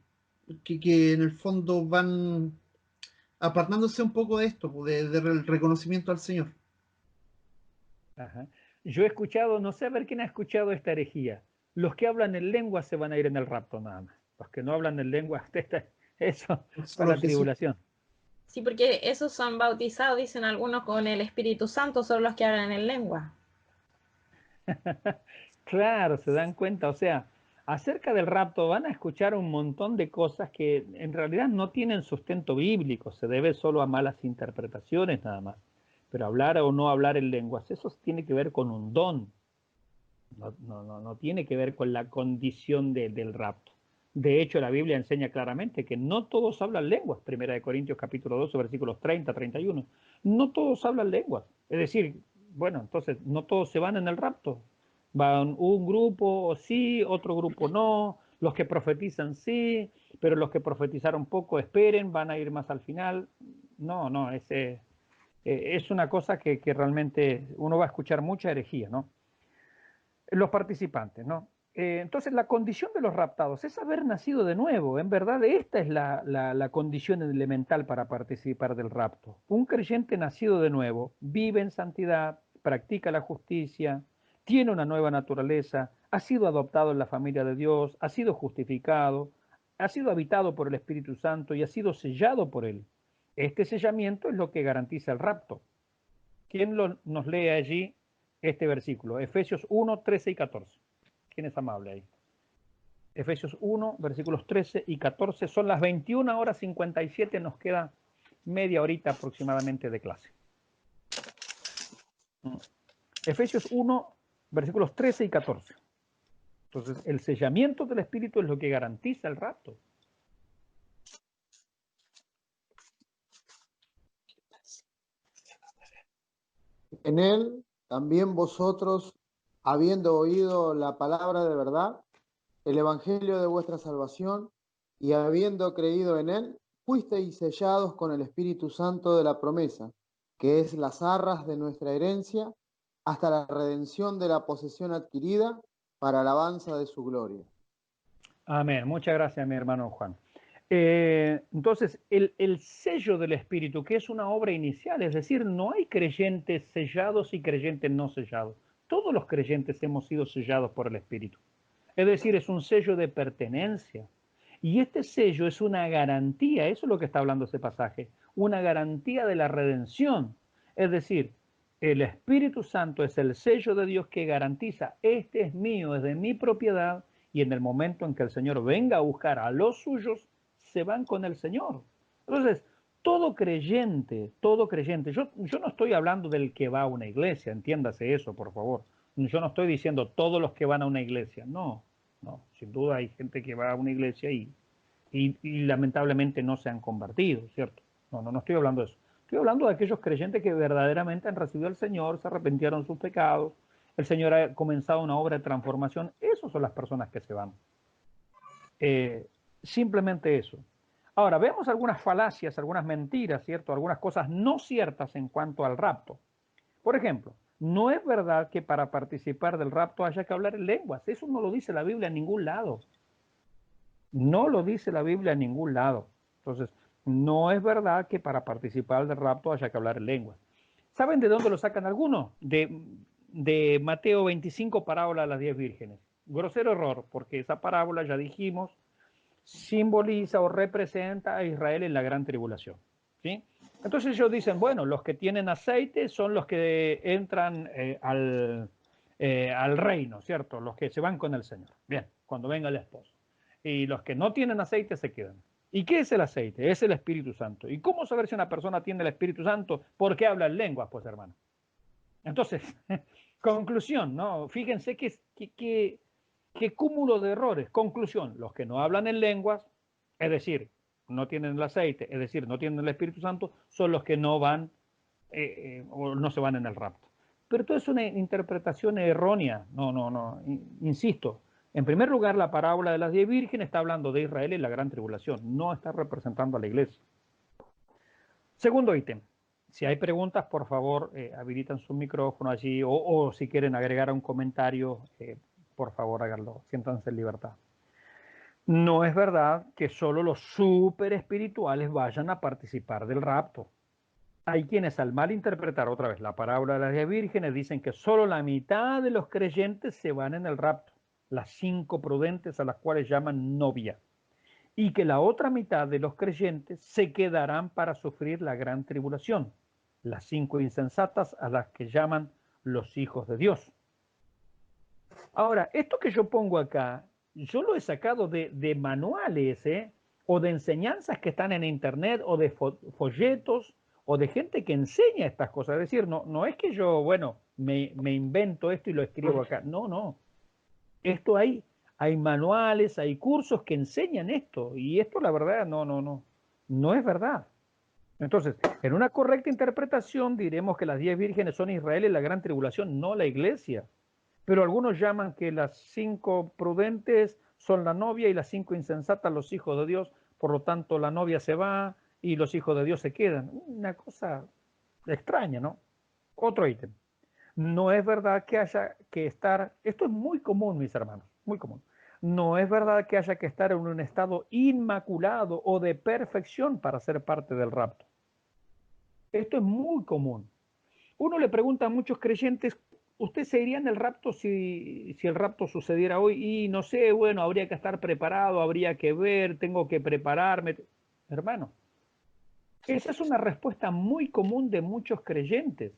en el fondo van apartándose un poco de esto, pues, del reconocimiento al Señor.
Ajá. Yo he escuchado, no sé a ver quién ha escuchado esta herejía. Los que hablan en lengua se van a ir en el rapto nada más. Los que no hablan en lengua, eso para la tribulación.
Sí, porque esos son bautizados, dicen algunos, con el Espíritu Santo, son los que hablan en lengua.
Claro, se dan cuenta. O sea, acerca del rapto van a escuchar un montón de cosas que en realidad no tienen sustento bíblico, se debe solo a malas interpretaciones nada más. Pero hablar o no hablar en lenguas, eso tiene que ver con un don. No tiene que ver con la condición del rapto. De hecho, la Biblia enseña claramente que no todos hablan lenguas. Primera de Corintios capítulo 12, versículos 30, 31. No todos hablan lenguas. Es decir, bueno, entonces no todos se van en el rapto. Van un grupo sí, otro grupo no. Los que profetizan sí, pero los que profetizaron poco esperen, van a ir más al final. No, es una cosa que realmente uno va a escuchar mucha herejía, ¿no? Los participantes, ¿no? Entonces, la condición de los raptados es haber nacido de nuevo. En verdad, esta es la condición elemental para participar del rapto. Un creyente nacido de nuevo vive en santidad, practica la justicia, tiene una nueva naturaleza, ha sido adoptado en la familia de Dios, ha sido justificado, ha sido habitado por el Espíritu Santo y ha sido sellado por él. Este sellamiento es lo que garantiza el rapto. ¿Quién nos lee allí este versículo? Efesios 1, 13 y 14. ¿Quién es amable ahí? Efesios 1, versículos 13 y 14. Son las 21 horas 57. Nos queda media horita aproximadamente de clase. Efesios 1, versículos 13 y 14. Entonces, el sellamiento del Espíritu es lo que garantiza el rapto.
En él también vosotros, habiendo oído la palabra de verdad, el evangelio de vuestra salvación, y habiendo creído en él, fuisteis sellados con el Espíritu Santo de la promesa, que es las arras de nuestra herencia, hasta la redención de la posesión adquirida para alabanza de su gloria.
Amén. Muchas gracias, mi hermano Juan. Entonces, el sello del Espíritu, que es una obra inicial, es decir, no hay creyentes sellados y creyentes no sellados. Todos los creyentes hemos sido sellados por el Espíritu. Es decir, es un sello de pertenencia. Y este sello es una garantía, eso es lo que está hablando ese pasaje, una garantía de la redención. Es decir, el Espíritu Santo es el sello de Dios que garantiza, este es mío, es de mi propiedad, y en el momento en que el Señor venga a buscar a los suyos, se van con el Señor. Entonces, todo creyente, yo no estoy hablando del que va a una iglesia, entiéndase eso, por favor. Yo no estoy diciendo todos los que van a una iglesia, no, sin duda hay gente que va a una iglesia y lamentablemente no se han convertido, ¿cierto? No estoy hablando de eso. Estoy hablando de aquellos creyentes que verdaderamente han recibido al Señor, se arrepintieron de sus pecados, el Señor ha comenzado una obra de transformación. Esas son las personas que se van. Simplemente eso. Ahora, vemos algunas falacias, algunas mentiras, ¿cierto? Algunas cosas no ciertas en cuanto al rapto. Por ejemplo, no es verdad que para participar del rapto haya que hablar en lenguas. Eso no lo dice la Biblia en ningún lado. No lo dice la Biblia en ningún lado. Entonces, no es verdad que para participar del rapto haya que hablar en lenguas. ¿Saben de dónde lo sacan algunos? De Mateo 25, parábola de las 10 vírgenes. Grosero error, porque esa parábola, ya dijimos, simboliza o representa a Israel en la gran tribulación, ¿sí? Entonces ellos dicen, bueno, los que tienen aceite son los que entran al reino, ¿cierto? Los que se van con el Señor. Bien, cuando venga el esposo. Y los que no tienen aceite se quedan. ¿Y qué es el aceite? Es el Espíritu Santo. ¿Y cómo saber si una persona tiene el Espíritu Santo? ¿Por qué habla en lenguas, pues, hermano? Entonces, conclusión, ¿no? Fíjense qué cúmulo de errores. Conclusión, los que no hablan en lenguas, es decir, no tienen el aceite, es decir, no tienen el Espíritu Santo, son los que no van o no se van en el rapto. Pero esto es una interpretación errónea. No, insisto. En primer lugar, la parábola de las 10 vírgenes está hablando de Israel y la gran tribulación, no está representando a la iglesia. Segundo ítem. Si hay preguntas, por favor, habilitan su micrófono allí o si quieren agregar un comentario, por favor, háganlo. Siéntanse en libertad. No es verdad que solo los súper espirituales vayan a participar del rapto. Hay quienes al malinterpretar otra vez la parábola de las 10 vírgenes dicen que solo la mitad de los creyentes se van en el rapto, las 5 prudentes a las cuales llaman novia, y que la otra mitad de los creyentes se quedarán para sufrir la gran tribulación, las 5 insensatas a las que llaman los hijos de Dios. Ahora, esto que yo pongo acá, yo lo he sacado de manuales, o de enseñanzas que están en internet, o de folletos, o de gente que enseña estas cosas. Es decir, no es que yo, bueno, me invento esto y lo escribo acá. No. Esto hay Hay manuales, hay cursos que enseñan esto, y esto la verdad no es verdad. Entonces, en una correcta interpretación diremos que las 10 vírgenes son Israel y la gran tribulación, no la iglesia. Pero algunos llaman que las 5 prudentes son la novia y las 5 insensatas los hijos de Dios, por lo tanto la novia se va y los hijos de Dios se quedan. Una cosa extraña, ¿no? Otro ítem. No es verdad que haya que estar, esto es muy común, mis hermanos, muy común. No es verdad que haya que estar en un estado inmaculado o de perfección para ser parte del rapto. Esto es muy común. Uno le pregunta a muchos creyentes, ¿usted se iría en el rapto si el rapto sucediera hoy? Y no sé, bueno, habría que estar preparado, habría que ver, tengo que prepararme. Hermano, esa es una respuesta muy común de muchos creyentes.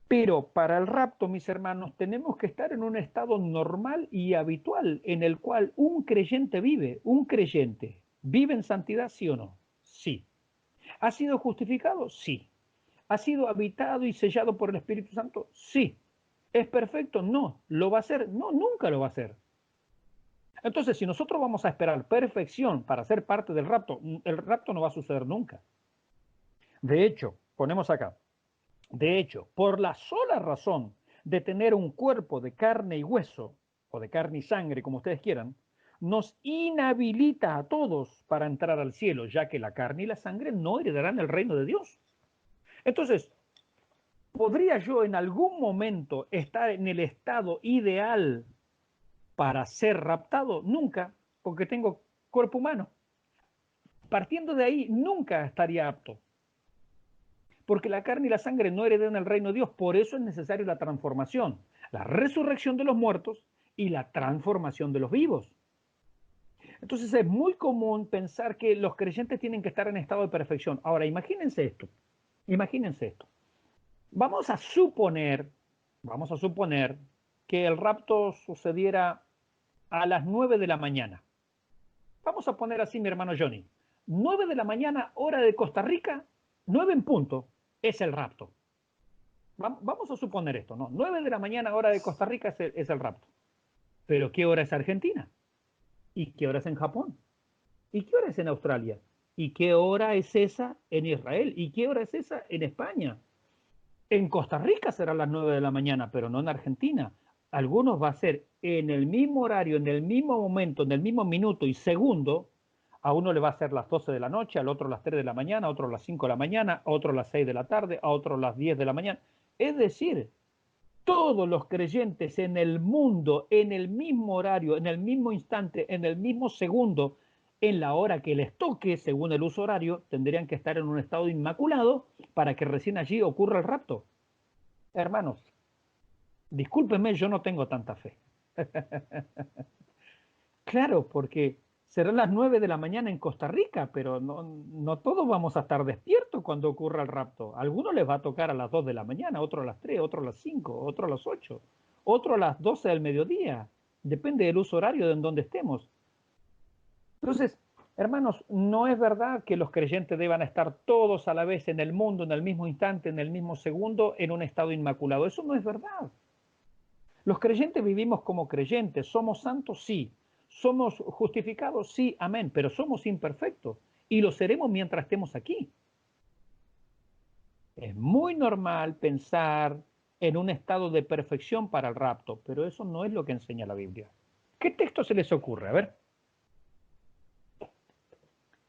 Pero para el rapto, mis hermanos, tenemos que estar en un estado normal y habitual en el cual un creyente vive. Un creyente vive en santidad, ¿sí o no? Sí. ¿Ha sido justificado? Sí. ¿Ha sido habitado y sellado por el Espíritu Santo? Sí. ¿Es perfecto? No. ¿Lo va a hacer? No, nunca lo va a hacer. Entonces, si nosotros vamos a esperar perfección para ser parte del rapto, el rapto no va a suceder nunca. De hecho, ponemos acá, de hecho, por la sola razón de tener un cuerpo de carne y hueso, o de carne y sangre, como ustedes quieran, nos inhabilita a todos para entrar al cielo, ya que la carne y la sangre no heredarán el reino de Dios. Entonces, ¿podría yo en algún momento estar en el estado ideal para ser raptado? Nunca, porque tengo cuerpo humano. Partiendo de ahí, nunca estaría apto. Porque la carne y la sangre no heredan el reino de Dios. Por eso es necesaria la transformación, la resurrección de los muertos y la transformación de los vivos. Entonces es muy común pensar que los creyentes tienen que estar en estado de perfección. Ahora, imagínense esto. Imagínense esto. Vamos a suponer que el rapto sucediera a las 9 de la mañana. Vamos a poner así, mi hermano Johnny. 9 de la mañana, hora de Costa Rica, 9 en punto, es el rapto. Vamos a suponer esto, ¿no? 9 de la mañana, hora de Costa Rica, es el rapto. Pero ¿qué hora es Argentina? ¿Y qué hora es en Japón? ¿Y qué hora es en Australia? ¿Y qué hora es esa en Israel? ¿Y qué hora es esa en España? En Costa Rica será las 9 de la mañana, pero no en Argentina. Algunos va a ser en el mismo horario, en el mismo momento, en el mismo minuto y segundo. A uno le va a ser las 12 de la noche, al otro las 3 de la mañana, a otro las 5 de la mañana, a otro las 6 de la tarde, a otro las 10 de la mañana. Es decir, todos los creyentes en el mundo, en el mismo horario, en el mismo instante, en el mismo segundo, en la hora que les toque, según el uso horario, tendrían que estar en un estado inmaculado para que recién allí ocurra el rapto. Hermanos, discúlpenme, yo no tengo tanta fe. Claro, porque serán las 9 de la mañana en Costa Rica, pero no todos vamos a estar despiertos cuando ocurra el rapto. A algunos les va a tocar a las 2 de la mañana, otro a las 3, otro a las 5, otro a las 8, otro a las 12 del mediodía. Depende del uso horario de en donde estemos. Entonces, hermanos, no es verdad que los creyentes deban estar todos a la vez en el mundo, en el mismo instante, en el mismo segundo, en un estado inmaculado. Eso no es verdad. Los creyentes vivimos como creyentes. ¿Somos santos? Sí. ¿Somos justificados? Sí, amén. Pero somos imperfectos y lo seremos mientras estemos aquí. Es muy normal pensar en un estado de perfección para el rapto, pero eso no es lo que enseña la Biblia. ¿Qué texto se les ocurre? A ver.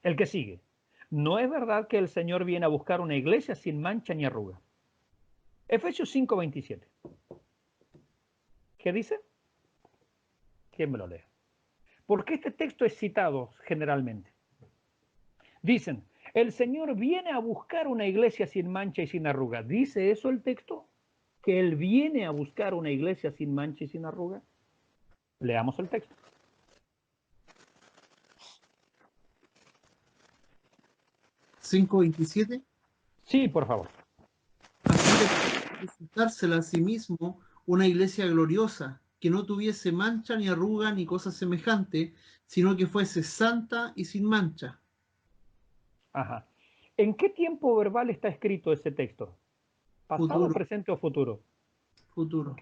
El que sigue. No es verdad que el Señor viene a buscar una iglesia sin mancha ni arruga. Efesios 5:27. ¿Qué dice? ¿Quién me lo lee? Porque este texto es citado generalmente. Dicen, el Señor viene a buscar una iglesia sin mancha y sin arruga. ¿Dice eso el texto? ¿Que Él viene a buscar una iglesia sin mancha y sin arruga? Leamos el texto.
¿5:27?
Sí, por favor.
Presentársela a sí mismo una iglesia gloriosa, que no tuviese mancha ni arruga ni cosa semejante, sino que fuese santa y sin mancha.
Ajá. ¿En qué tiempo verbal está escrito ese texto? ¿Pasado,
Futuro.
presente o futuro?
Futuro.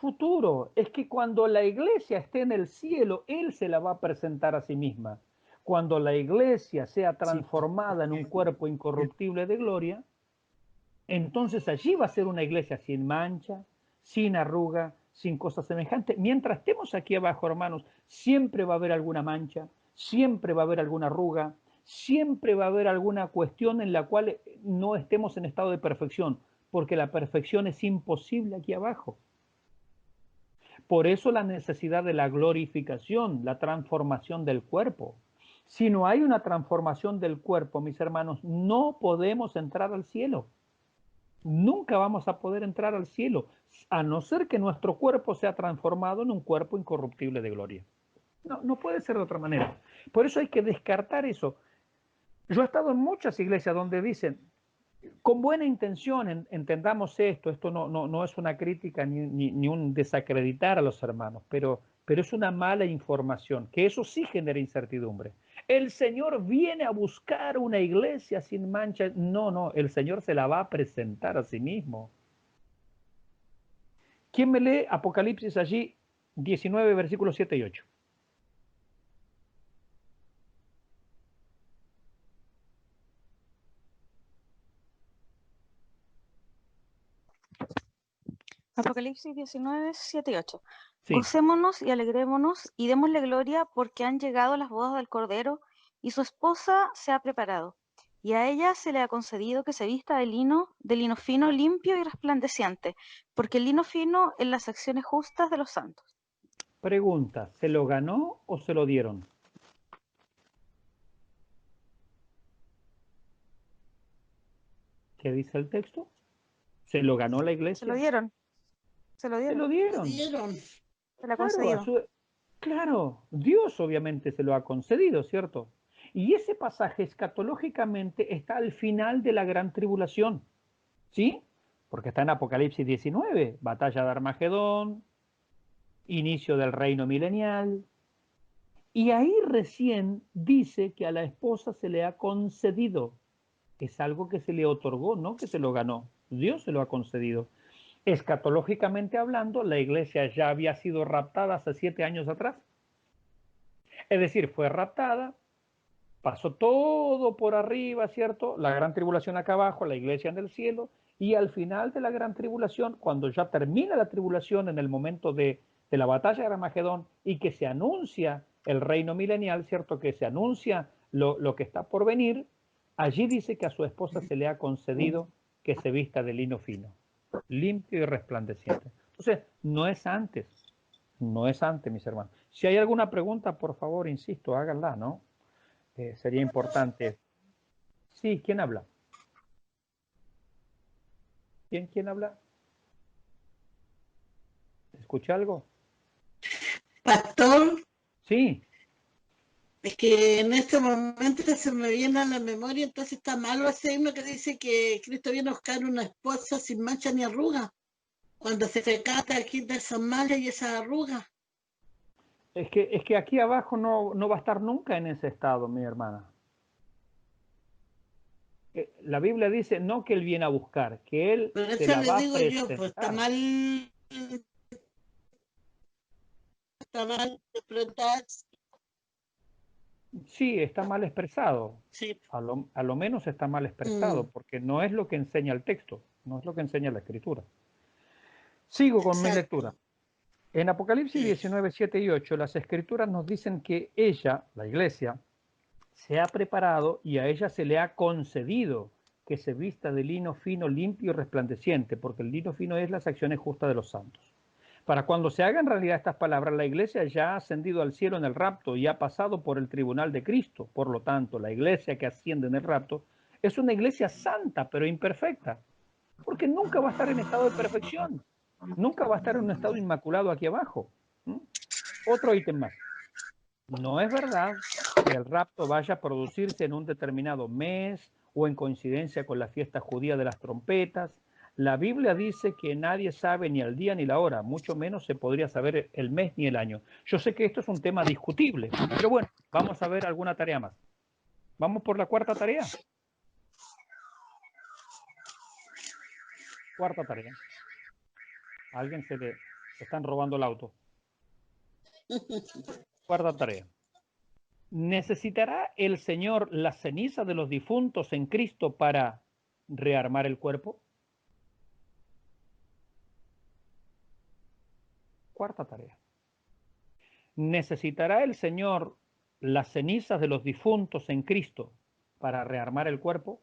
futuro, es que cuando la iglesia esté en el cielo, Él se la va a presentar a sí misma. Cuando la iglesia sea transformada en un cuerpo incorruptible de gloria, entonces allí va a ser una iglesia sin mancha, sin arruga, sin cosas semejantes. Mientras estemos aquí abajo, hermanos, siempre va a haber alguna mancha, siempre va a haber alguna arruga, siempre va a haber alguna cuestión en la cual no estemos en estado de perfección, porque la perfección es imposible aquí abajo. Por eso la necesidad de la glorificación, la transformación del cuerpo. Si no hay una transformación del cuerpo, mis hermanos, no podemos entrar al cielo. Nunca vamos a poder entrar al cielo, a no ser que nuestro cuerpo sea transformado en un cuerpo incorruptible de gloria. No puede ser de otra manera. Por eso hay que descartar eso. Yo he estado en muchas iglesias donde dicen, con buena intención, entendamos esto no es una crítica ni un desacreditar a los hermanos, pero es una mala información, que eso sí genera incertidumbre. El Señor viene a buscar una iglesia sin mancha. No, el Señor se la va a presentar a sí mismo. ¿Quién me lee Apocalipsis allí, 19, versículos 7 y 8?
Apocalipsis 19, 7 y 8.
Sí.
Gocémonos y alegrémonos y démosle gloria porque han llegado las bodas del Cordero y su esposa se ha preparado. Y a ella se le ha concedido que se vista de lino fino, limpio y resplandeciente, porque el lino fino es las acciones justas de los santos.
Pregunta, ¿se lo ganó o se lo dieron? ¿Qué dice el texto? ¿Se lo ganó la iglesia?
Se lo dieron. Se lo
Se
dieron.
lo dieron.
Se le ha concedido.
Claro, Dios obviamente se lo ha concedido, ¿cierto? Y ese pasaje escatológicamente está al final de la gran tribulación, ¿sí? Porque está en Apocalipsis 19, batalla de Armagedón, inicio del reino milenial. Y ahí recién dice que a la esposa se le ha concedido. Es algo que se le otorgó, no que se lo ganó. Dios se lo ha concedido. Escatológicamente hablando, la iglesia ya había sido raptada hace 7 años atrás. Es decir, fue raptada, pasó todo por arriba, ¿cierto? La gran tribulación acá abajo, la iglesia en el cielo, y al final de la gran tribulación, cuando ya termina la tribulación en el momento de la batalla de Armagedón y que se anuncia el reino milenial, ¿cierto? Que se anuncia lo que está por venir, allí dice que a su esposa se le ha concedido que se vista de lino fino, limpio y resplandeciente. Entonces, no es antes, mis hermanos. Si hay alguna pregunta, por favor, insisto, háganla, ¿no? Sería importante. Sí, ¿quién habla? ¿Quién habla? ¿Escucha algo?
Pastor.
Sí.
Es que en este momento se me viene a la memoria, entonces está malo ese himno que dice que Cristo viene a buscar una esposa sin mancha ni arruga. Cuando se recata aquí de esas manchas y esas arrugas.
Es que aquí abajo no va a estar nunca en ese estado, mi hermana. La Biblia dice no que Él viene a buscar, que Él
Pero
se
eso
la
le
va a
digo yo, pues
presentar.
está mal interpretado.
Sí, está mal expresado.
Sí.
A lo menos está mal expresado, porque no es lo que enseña el texto, no es lo que enseña la Escritura. Sigo con mi lectura. En Apocalipsis 19, 7 y 8, las Escrituras nos dicen que ella, la iglesia, se ha preparado y a ella se le ha concedido que se vista de lino fino, limpio y resplandeciente, porque el lino fino es las acciones justas de los santos. Para cuando se hagan realidad estas palabras, la iglesia ya ha ascendido al cielo en el rapto y ha pasado por el tribunal de Cristo. Por lo tanto, la iglesia que asciende en el rapto es una iglesia santa, pero imperfecta, porque nunca va a estar en estado de perfección, nunca va a estar en un estado inmaculado aquí abajo. Otro ítem más. No es verdad que el rapto vaya a producirse en un determinado mes o en coincidencia con la fiesta judía de las trompetas. La Biblia dice que nadie sabe ni el día ni la hora, mucho menos se podría saber el mes ni el año. Yo sé que esto es un tema discutible, pero bueno, vamos a ver alguna tarea más. ¿Vamos por la cuarta tarea? Cuarta tarea. ¿A alguien se Están robando el auto. Cuarta tarea. ¿Necesitará el Señor la ceniza de los difuntos en Cristo para rearmar el cuerpo? Cuarta tarea. ¿Necesitará el Señor las cenizas de los difuntos en Cristo para rearmar el cuerpo?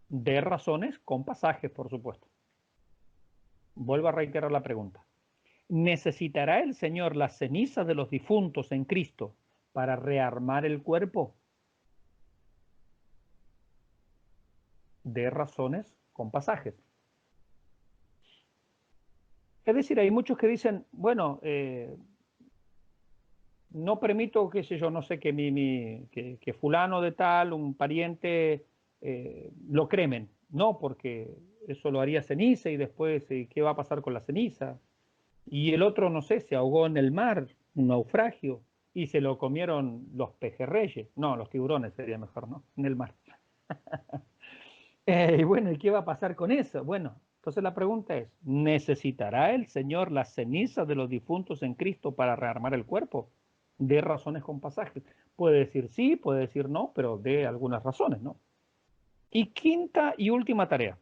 De razones con pasajes, por supuesto. Vuelvo a reiterar la pregunta. ¿Necesitará el Señor las cenizas de los difuntos en Cristo para rearmar el cuerpo? De razones con pasajes. Es decir, hay muchos que dicen, bueno, no permito, qué sé yo, no sé, que fulano de tal, un pariente, lo cremen. No, porque eso lo haría ceniza y después, ¿qué va a pasar con la ceniza? Y el otro, no sé, se ahogó en el mar, un naufragio, y se lo comieron los pejerreyes. No, los tiburones sería mejor, ¿no? En el mar. Y bueno, ¿y qué va a pasar con eso? Bueno, entonces la pregunta es, ¿necesitará el Señor las cenizas de los difuntos en Cristo para rearmar el cuerpo? De razones con pasajes. Puede decir sí, puede decir no, pero de algunas razones, ¿no? Y quinta y última tarea.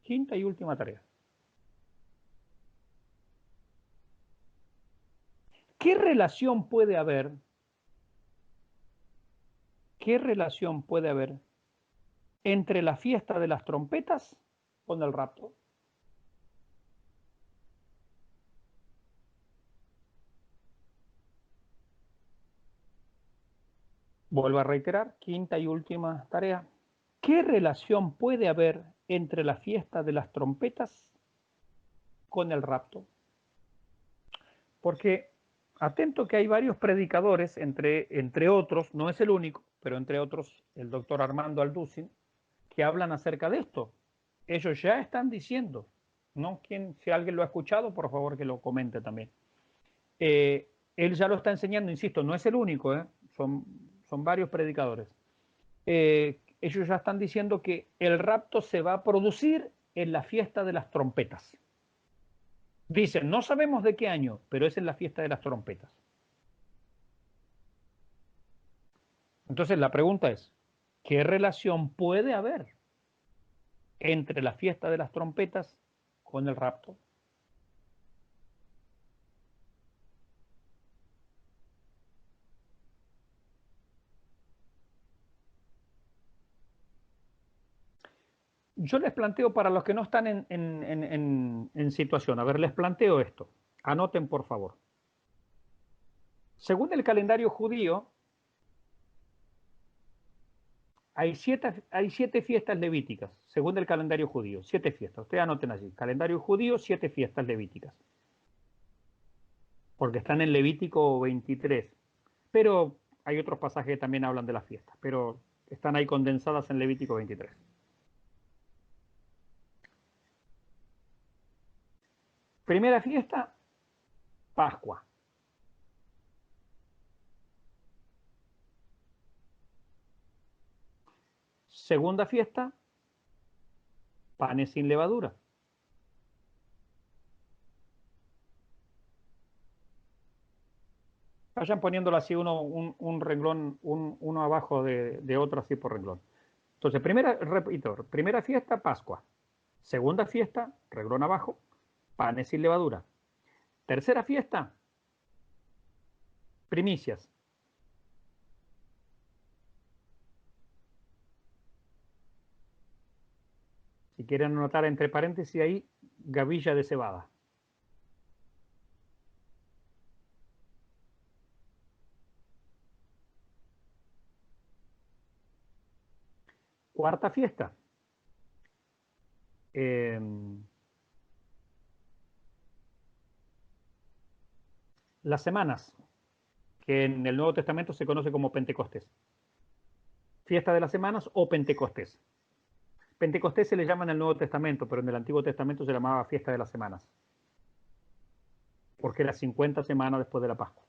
Quinta y última tarea. ¿Qué relación puede haber? ¿Qué relación puede haber entre la fiesta de las trompetas con el rapto? Vuelvo a reiterar, quinta y última tarea. ¿Qué relación puede haber entre la fiesta de las trompetas con el rapto? Porque atento que hay varios predicadores, entre otros, no es el único, pero entre otros el doctor Armando Alducin, que hablan acerca de esto. Ellos ya están diciendo, ¿no? Si alguien lo ha escuchado, por favor que lo comente también. Él ya lo está enseñando, insisto, no es el único, son varios predicadores. Ellos ya están diciendo que el rapto se va a producir en la fiesta de las trompetas. Dicen, no sabemos de qué año, pero es en la fiesta de las trompetas. Entonces la pregunta es, ¿qué relación puede haber entre la fiesta de las trompetas con el rapto? Yo les planteo, para los que no están en situación, a ver, les planteo esto. Anoten, por favor. Según el calendario judío, hay siete fiestas levíticas, según el calendario judío, 7 fiestas. Ustedes anoten allí, calendario judío, 7 fiestas levíticas. Porque están en Levítico 23. Pero hay otros pasajes que también hablan de las fiestas, pero están ahí condensadas en Levítico 23. Primera fiesta, Pascua. Segunda fiesta, panes sin levadura. Vayan poniéndolo así un renglón, uno abajo de otro así por renglón. Entonces, primera fiesta, Pascua. Segunda fiesta, renglón abajo, panes sin levadura. Tercera fiesta, primicias. Si quieren anotar entre paréntesis ahí, gavilla de cebada. Cuarta fiesta. Las semanas, que en el Nuevo Testamento se conoce como Pentecostés. Fiesta de las semanas o Pentecostés. Pentecostés se le llama en el Nuevo Testamento, pero en el Antiguo Testamento se llamaba Fiesta de las Semanas. Porque era 50 semanas después de la Pascua.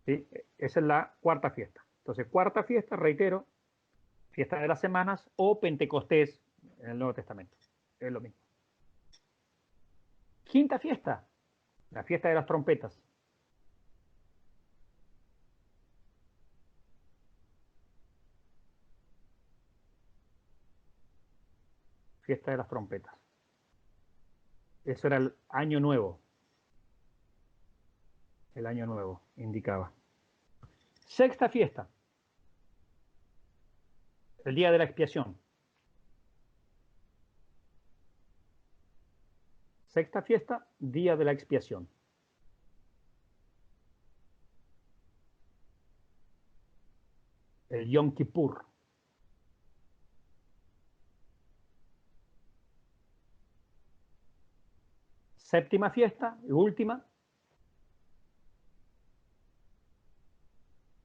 ¿Sí? Esa es la cuarta fiesta. Entonces, cuarta fiesta, reitero, fiesta de las semanas o Pentecostés en el Nuevo Testamento. Es lo mismo. Quinta fiesta, la fiesta de las trompetas. Fiesta de las trompetas. Eso era el año nuevo. El año nuevo indicaba. Sexta fiesta. El día de la expiación. Sexta fiesta, día de la expiación. El Yom Kippur. Séptima fiesta y última,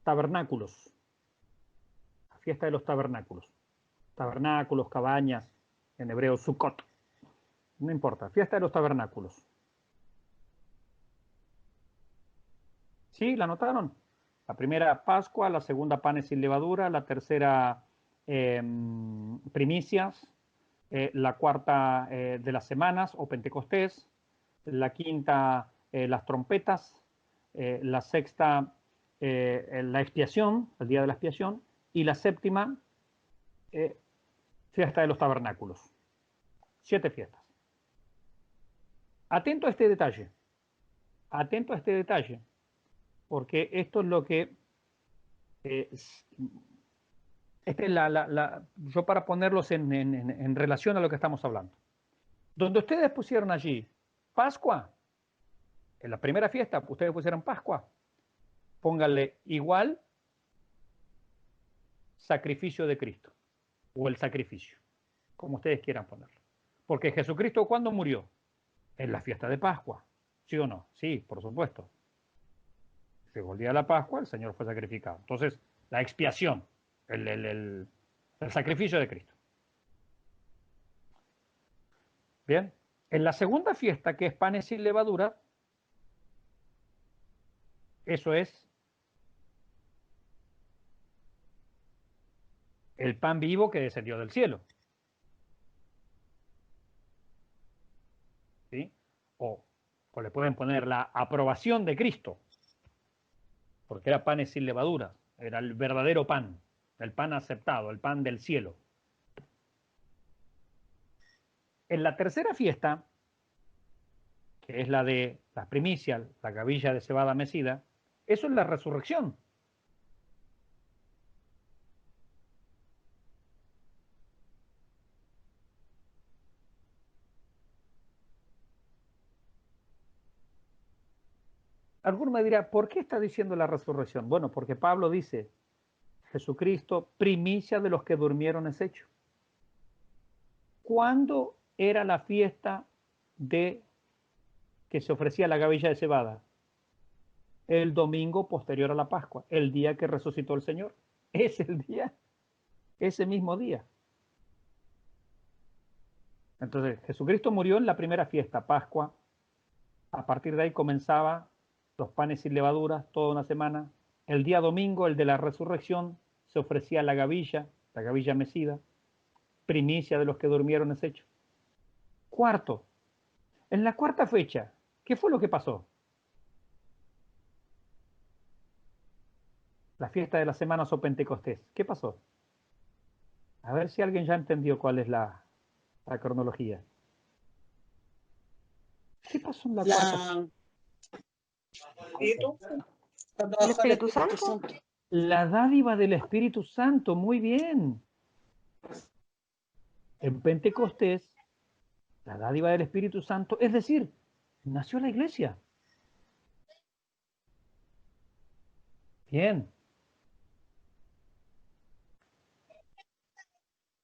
tabernáculos. La fiesta de los tabernáculos. Tabernáculos, cabañas, en hebreo Sukkot. No importa, fiesta de los tabernáculos. ¿Sí? ¿La notaron? La primera Pascua, la segunda panes sin levadura, la tercera primicias, la cuarta de las semanas o Pentecostés, la quinta las trompetas, la sexta la expiación, el día de la expiación, y la séptima fiesta de los tabernáculos. 7 fiestas. Atento a este detalle. Atento a este detalle. Porque esto es lo que... yo para ponerlos en relación a lo que estamos hablando. Donde ustedes pusieron allí Pascua, en la primera fiesta ustedes pusieron Pascua, pónganle igual sacrificio de Cristo, o el sacrificio, como ustedes quieran ponerlo. Porque Jesucristo, ¿cuándo murió? En la fiesta de Pascua, ¿sí o no? Sí, por supuesto. Llegó el día de la Pascua, el Señor fue sacrificado. Entonces, la expiación, el sacrificio de Cristo. Bien, en la segunda fiesta, que es panes sin levadura, eso es el pan vivo que descendió del cielo. ¿Sí? O le pueden poner la aprobación de Cristo, porque era panes sin levadura, era el verdadero pan, el pan aceptado, el pan del cielo. En la tercera fiesta, que es la de las primicias, la gavilla de cebada mecida, eso es la resurrección. Alguno me dirá, ¿por qué está diciendo la resurrección? Bueno, porque Pablo dice, Jesucristo, primicia de los que durmieron es hecho. ¿Cuándo era la fiesta de que se ofrecía la gavilla de cebada? El domingo posterior a la Pascua, el día que resucitó el Señor. Es el día, ese mismo día. Entonces, Jesucristo murió en la primera fiesta, Pascua. A partir de ahí comenzaba los panes sin levaduras, toda una semana. El día domingo, el de la resurrección, se ofrecía la gavilla mecida, primicia de los que durmieron es hecho. Cuarto, en la cuarta fecha, ¿qué fue lo que pasó? La fiesta de las semanas o Pentecostés. ¿Qué pasó? A ver si alguien ya entendió cuál es la cronología. ¿Qué pasó en la cuarta?
¿El Espíritu Santo?
La dádiva del Espíritu Santo, muy bien. En Pentecostés, la dádiva del Espíritu Santo, es decir, nació la iglesia. Bien.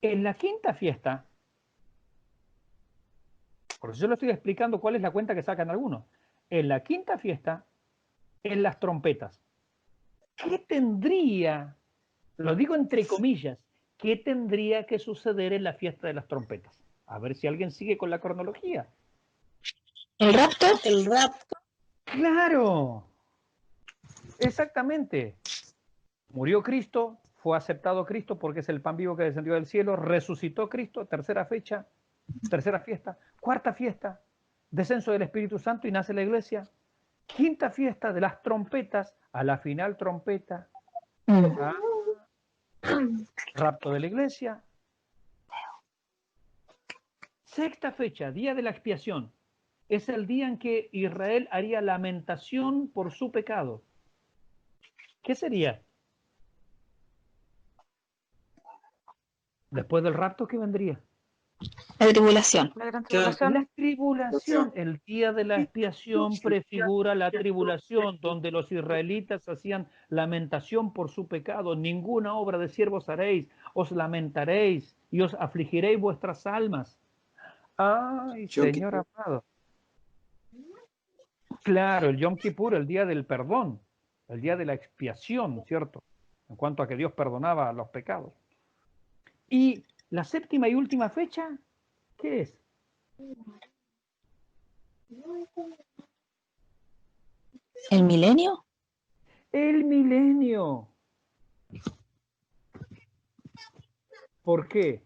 En la quinta fiesta, por eso yo lo estoy explicando cuál es la cuenta que sacan algunos. En la quinta fiesta, en las trompetas. ¿Qué tendría, lo digo entre comillas, qué tendría que suceder en la fiesta de las trompetas? A ver si alguien sigue con la cronología.
¿El rapto? El rapto.
¡Claro! Exactamente. Murió Cristo, fue aceptado Cristo porque es el pan vivo que descendió del cielo, resucitó Cristo, tercera fecha, tercera fiesta, cuarta fiesta, descenso del Espíritu Santo y nace la iglesia, quinta fiesta de las trompetas, a la final trompeta, rapto de la iglesia, sexta fecha, día de la expiación, es el día en que Israel haría lamentación por su pecado. ¿Qué sería? Después del rapto, ¿qué vendría?
La tribulación.
La gran tribulación.
La tribulación, el día de la expiación prefigura la tribulación, donde los israelitas hacían lamentación por su pecado. Ninguna obra de siervos haréis, os lamentaréis y os afligiréis vuestras almas. Ay, Señor amado. Claro, el Yom Kippur, el día del perdón, el día de la expiación, ¿cierto? En cuanto a que Dios perdonaba los pecados. Y la séptima y última fecha, ¿qué es?
¿El milenio?
El milenio. ¿Por qué?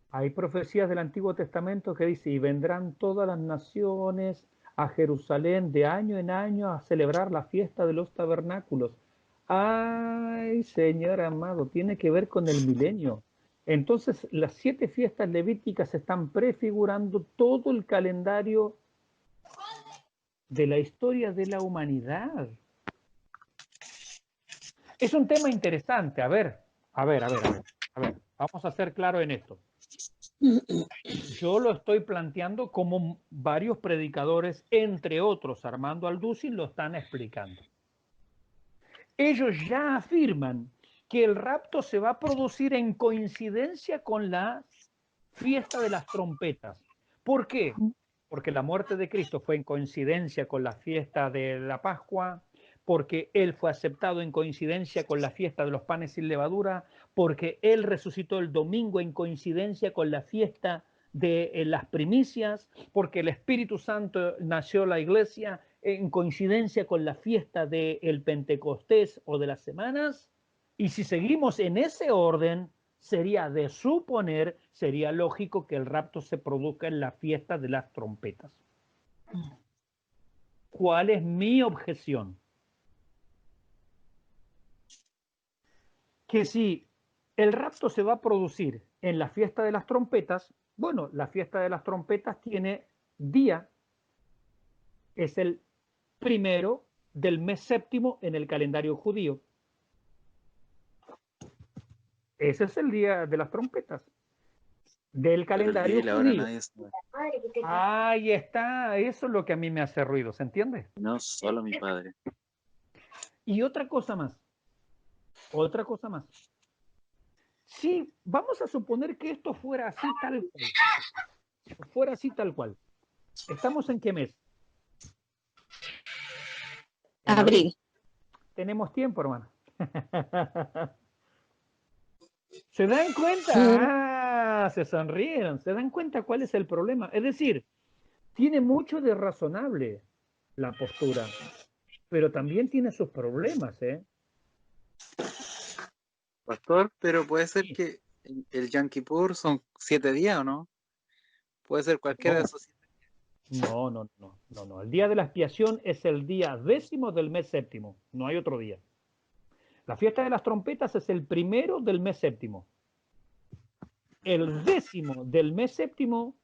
Hay profecías del Antiguo Testamento que dice, y vendrán todas las naciones a Jerusalén de año en año a celebrar la fiesta de los tabernáculos. Ay, Señor amado, tiene que ver con el milenio. Entonces, las 7 fiestas levíticas están prefigurando todo el calendario de la historia de la humanidad. Es un tema interesante. A ver. Vamos a ser claros en esto. Yo lo estoy planteando como varios predicadores, entre otros, Armando Alducin, lo están explicando. Ellos ya afirman que el rapto se va a producir en coincidencia con la fiesta de las trompetas. ¿Por qué? Porque la muerte de Cristo fue en coincidencia con la fiesta de la Pascua, porque Él fue aceptado en coincidencia con la fiesta de los panes sin levadura, porque Él resucitó el domingo en coincidencia con la fiesta de las primicias, porque el Espíritu Santo nació la iglesia en coincidencia con la fiesta del Pentecostés o de las semanas. Y si seguimos en ese orden, sería de suponer, sería lógico que el rapto se produzca en la fiesta de las trompetas. ¿Cuál es mi objeción? Que si el rapto se va a producir en la fiesta de las trompetas, bueno, la fiesta de las trompetas tiene día, es el primero del mes séptimo en el calendario judío. Ese es el día de las trompetas del calendario judío. Ahí está, eso es lo que a mí me hace ruido, ¿se entiende?
No, solo mi padre.
Y otra cosa más. Si vamos a suponer que esto fuera así tal cual. ¿Estamos en qué mes? En
Abril.
Tenemos tiempo, hermano. ¿Se dan cuenta? Se sonrieron. ¿Se dan cuenta cuál es el problema? Es decir, tiene mucho de razonable la postura, pero también tiene sus problemas, ¿eh?
Pastor, pero puede ser que el Yom Kippur son 7 días, ¿o no? Puede ser cualquiera de esos 7 días.
No. El día de la expiación es el día 10º del mes séptimo. No hay otro día. La fiesta de las trompetas es el primero del mes séptimo. El 10º del mes séptimo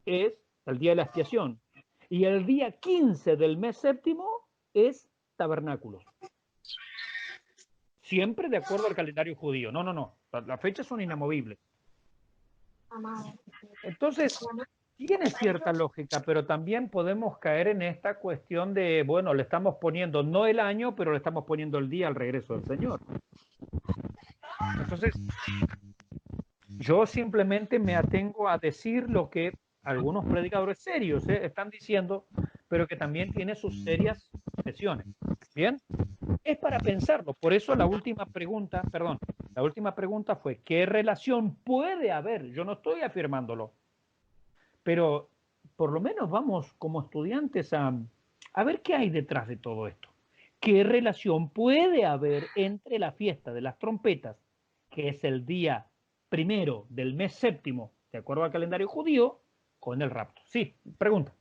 es el día de la expiación. Y el día 15 del mes séptimo es tabernáculos. Siempre de acuerdo al calendario judío. No. Las fechas son inamovibles. Entonces, tiene cierta lógica, pero también podemos caer en esta cuestión de, bueno, le estamos poniendo no el año, pero le estamos poniendo el día al regreso del Señor. Entonces, yo simplemente me atengo a decir lo que algunos predicadores serios están diciendo, pero que también tiene sus serias objeciones. ¿Bien? Es para pensarlo. Por eso la última pregunta fue, ¿qué relación puede haber? Yo no estoy afirmándolo, pero por lo menos vamos como estudiantes a ver qué hay detrás de todo esto. ¿Qué relación puede haber entre la fiesta de las trompetas que es el día primero del mes séptimo, de acuerdo al calendario judío, con el rapto. Sí, pregunta.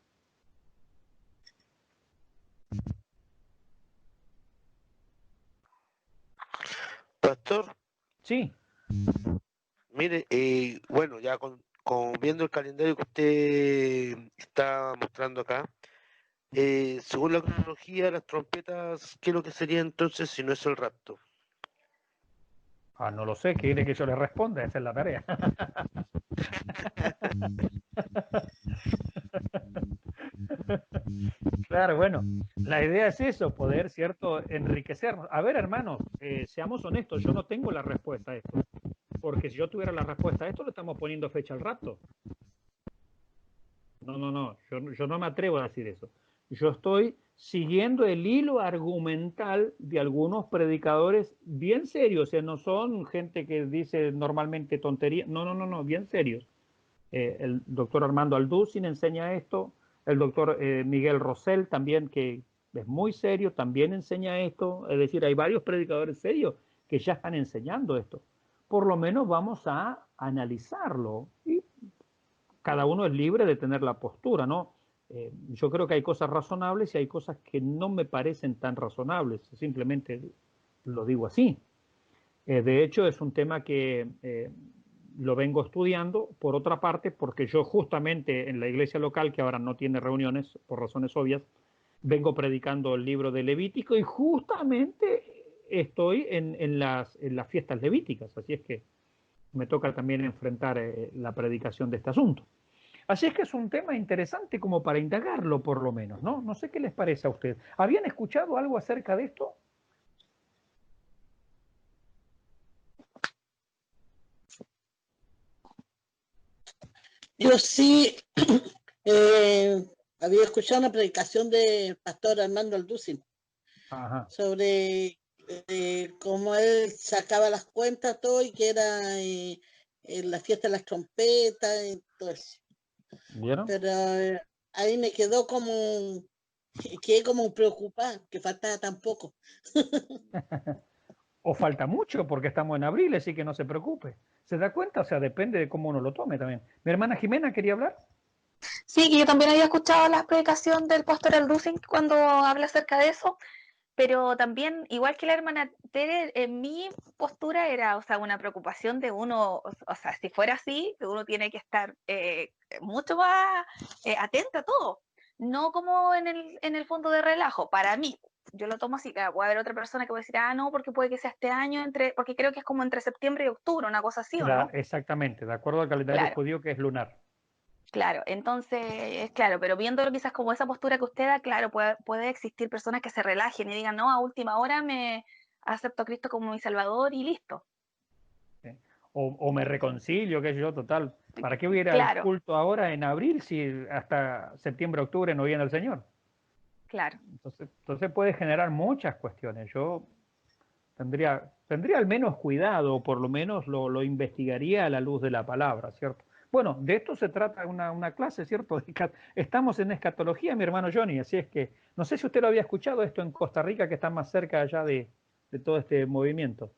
Pastor,
Sí.
mire, bueno, ya viendo el calendario que usted está mostrando acá, según la cronología, las trompetas, ¿qué es lo que sería entonces si no es el rapto?
Ah, no lo sé, quiere que yo le responda, esa es la tarea. Claro, bueno, la idea es eso, poder, ¿cierto?, enriquecernos. A ver, hermanos, seamos honestos, yo no tengo la respuesta a esto, porque si yo tuviera la respuesta a esto, le estamos poniendo fecha al rapto. No, yo no me atrevo a decir eso. Yo estoy siguiendo el hilo argumental de algunos predicadores bien serios, o sea, no son gente que dice normalmente tonterías, no, bien serios. El doctor Armando Alducin enseña esto, el doctor Miguel Rosell también, que es muy serio, también enseña esto, es decir, hay varios predicadores serios que ya están enseñando esto. Por lo menos vamos a analizarlo y cada uno es libre de tener la postura, ¿no? Yo creo que hay cosas razonables y hay cosas que no me parecen tan razonables, simplemente lo digo así. De hecho, es un tema que lo vengo estudiando, por otra parte, porque yo justamente en la iglesia local, que ahora no tiene reuniones por razones obvias, vengo predicando el libro de Levítico y justamente estoy en las fiestas levíticas, así es que me toca también enfrentar la predicación de este asunto. Así es que es un tema interesante como para indagarlo por lo menos, ¿no? No sé qué les parece a ustedes. ¿Habían escuchado algo acerca de esto?
Yo sí había escuchado una predicación del pastor Armando Alducin sobre cómo él sacaba las cuentas todo y que era en la fiesta de las trompetas y todo eso.
¿Vieron?
Pero ahí me quedó quedé como preocupada, que faltaba tan poco.
O falta mucho porque estamos en abril, así que no se preocupe. ¿Se da cuenta? O sea, depende de cómo uno lo tome también. Mi hermana Jimena quería hablar.
Sí, que yo también había escuchado la predicación del pastor Alducin cuando habla acerca de eso, pero también, igual que la hermana Tere, en mi postura era, o sea, una preocupación de uno, o sea, si fuera así, uno tiene que estar mucho más atenta a todo, no como en el fondo de relajo, para mí. Yo lo tomo así, claro, puede haber otra persona que puede decir, no, porque puede que sea este año, porque creo que es como entre septiembre y octubre, una cosa así, ¿o no?
Exactamente, de acuerdo al calendario judío que es lunar.
Claro, entonces, claro, pero viéndolo quizás como esa postura que usted da, claro, puede existir personas que se relajen y digan, no, a última hora me acepto a Cristo como mi Salvador y listo.
¿Sí? O me reconcilio, qué sé yo, total. ¿Para qué hubiera el culto ahora en abril si hasta septiembre, octubre no viene el Señor?
Claro.
Entonces puede generar muchas cuestiones. Yo tendría al menos cuidado, o por lo menos lo investigaría a la luz de la palabra, ¿cierto? Bueno, de esto se trata una clase, ¿cierto? Estamos en escatología, mi hermano Johnny, así es que no sé si usted lo había escuchado esto en Costa Rica, que está más cerca allá de todo este movimiento.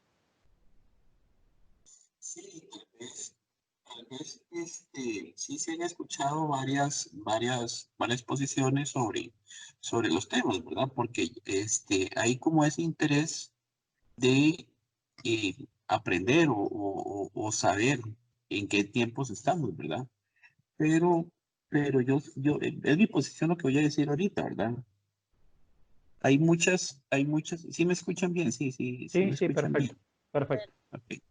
Sí, tal vez sí se han escuchado varias posiciones sobre los temas, ¿verdad? Porque hay como ese interés de aprender o saber en qué tiempos estamos, ¿verdad? Pero es mi posición lo que voy a decir ahorita, ¿verdad? Hay muchas, ¿sí me escuchan bien? Sí, me escuchan
perfecto,
bien.
Perfecto.
Okay.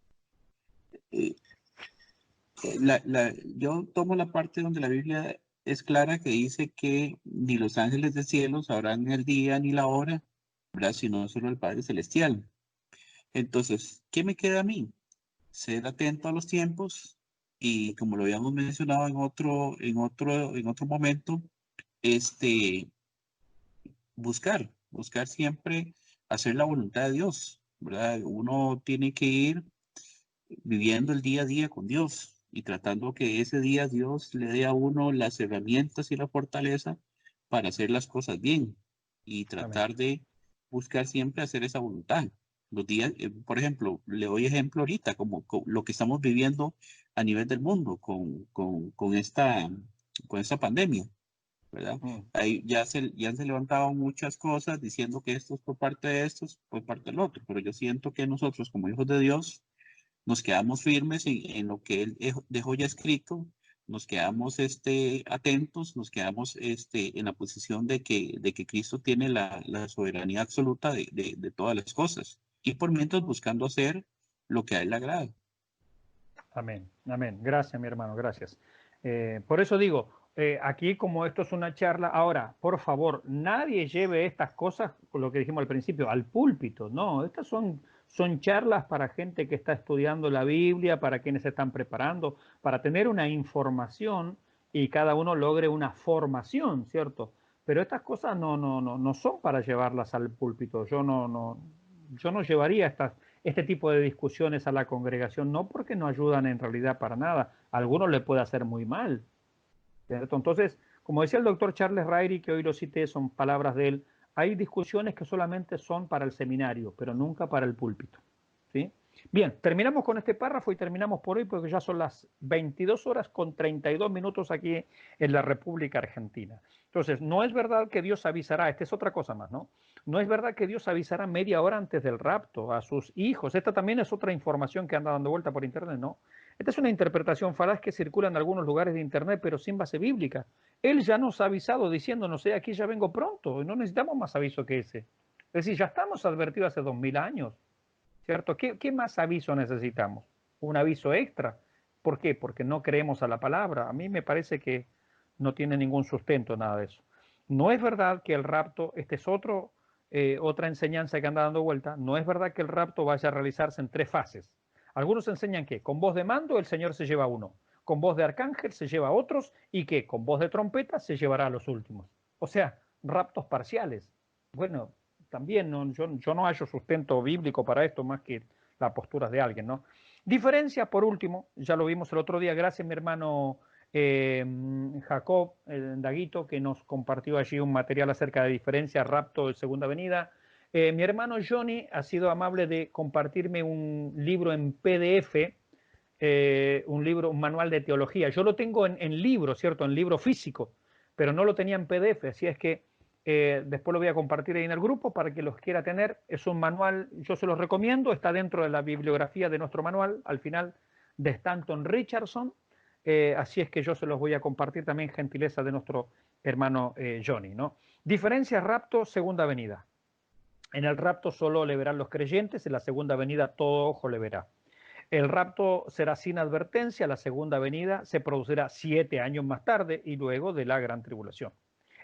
Yo tomo la parte donde la Biblia es clara que dice que ni los ángeles del cielo sabrán el día ni la hora, ¿verdad? Sino solo el Padre Celestial. Entonces, ¿qué me queda a mí? Ser atento a los tiempos y como lo habíamos mencionado en otro momento, buscar siempre hacer la voluntad de Dios, ¿verdad? Uno tiene que ir viviendo el día a día con Dios y tratando que ese día Dios le dé a uno las herramientas y la fortaleza para hacer las cosas bien y tratar de buscar siempre hacer esa voluntad. Los días, por ejemplo, le doy ejemplo ahorita, como lo que estamos viviendo a nivel del mundo con esta pandemia, ¿verdad? Ahí ya se levantaban muchas cosas diciendo que esto es por parte de estos, por parte del otro, pero yo siento que nosotros como hijos de Dios nos quedamos firmes en lo que Él dejó ya escrito, nos quedamos atentos, nos quedamos en la posición de que Cristo tiene la soberanía absoluta de todas las cosas, y por mientras buscando hacer lo que a Él le agrada.
Amén, amén. Gracias, mi hermano, gracias. Por eso digo, aquí como esto es una charla, ahora, por favor, nadie lleve estas cosas, con lo que dijimos al principio, al púlpito. No, estas son charlas para gente que está estudiando la Biblia, para quienes se están preparando, para tener una información y cada uno logre una formación, ¿cierto? Pero estas cosas no son para llevarlas al púlpito. Yo no llevaría este tipo de discusiones a la congregación, no porque no ayudan en realidad para nada. A algunos le puede hacer muy mal, ¿cierto? Entonces, como decía el doctor Charles Ryrie, que hoy lo cité, son palabras de él, hay discusiones que solamente son para el seminario, pero nunca para el púlpito, ¿sí? Bien, terminamos con este párrafo y terminamos por hoy porque ya son las 22 horas con 32 minutos aquí en la República Argentina. Entonces, no es verdad que Dios avisará, esta es otra cosa más, ¿no? No es verdad que Dios avisará media hora antes del rapto a sus hijos. Esta también es otra información que anda dando vuelta por internet, ¿no? Esta es una interpretación falaz que circula en algunos lugares de internet, pero sin base bíblica. Él ya nos ha avisado diciéndonos, aquí ya vengo pronto, no necesitamos más aviso que ese. Es decir, ya estamos advertidos hace 2000 años, ¿cierto? ¿Qué más aviso necesitamos? ¿Un aviso extra? ¿Por qué? Porque no creemos a la palabra. A mí me parece que no tiene ningún sustento nada de eso. No es verdad que el rapto, esta es otra enseñanza que anda dando vuelta, no es verdad que el rapto vaya a realizarse en 3 fases. Algunos enseñan que con voz de mando el Señor se lleva a uno, con voz de arcángel se lleva a otros y que con voz de trompeta se llevará a los últimos. O sea, raptos parciales. Bueno, también yo no hallo sustento bíblico para esto más que las posturas de alguien, ¿no? Diferencia, por último, ya lo vimos el otro día, gracias mi hermano Jacob Daguito, que nos compartió allí un material acerca de diferencia, rapto de segunda venida. Mi hermano Johnny ha sido amable de compartirme un libro en PDF, un manual de teología. Yo lo tengo en libro, ¿cierto? En libro físico, pero no lo tenía en PDF, así es que después lo voy a compartir ahí en el grupo para que los quiera tener. Es un manual, yo se los recomiendo, está dentro de la bibliografía de nuestro manual, al final, de Stanton Richardson. Así es que yo se los voy a compartir también, gentileza de nuestro hermano Johnny, ¿no? Diferencia rapto, segunda venida. En el rapto solo le verán los creyentes, en la segunda venida todo ojo le verá. El rapto será sin advertencia, la segunda venida se producirá 7 años más tarde y luego de la gran tribulación.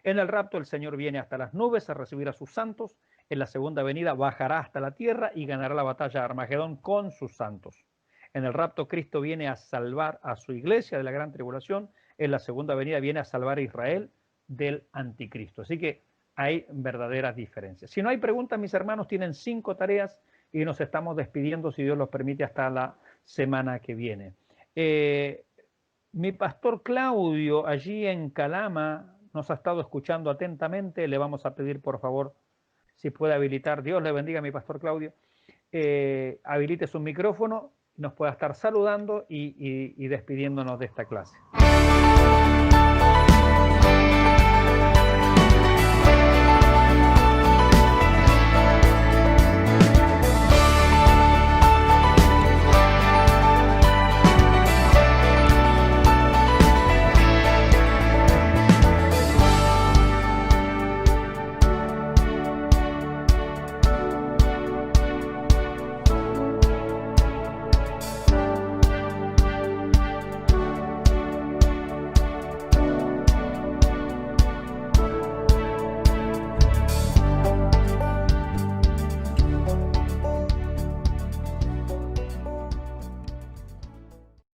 En el rapto el Señor viene hasta las nubes a recibir a sus santos, en la segunda venida bajará hasta la tierra y ganará la batalla de Armagedón con sus santos. En el rapto Cristo viene a salvar a su iglesia de la gran tribulación, en la segunda venida viene a salvar a Israel del anticristo. Así que hay verdaderas diferencias. Si no hay preguntas, mis hermanos, tienen 5 tareas y nos estamos despidiendo, si Dios los permite, hasta la semana que viene. Mi pastor Claudio, allí en Calama, nos ha estado escuchando atentamente. Le vamos a pedir, por favor, si puede habilitar. Dios le bendiga, mi pastor Claudio. Habilite su micrófono, nos pueda estar saludando y despidiéndonos de esta clase.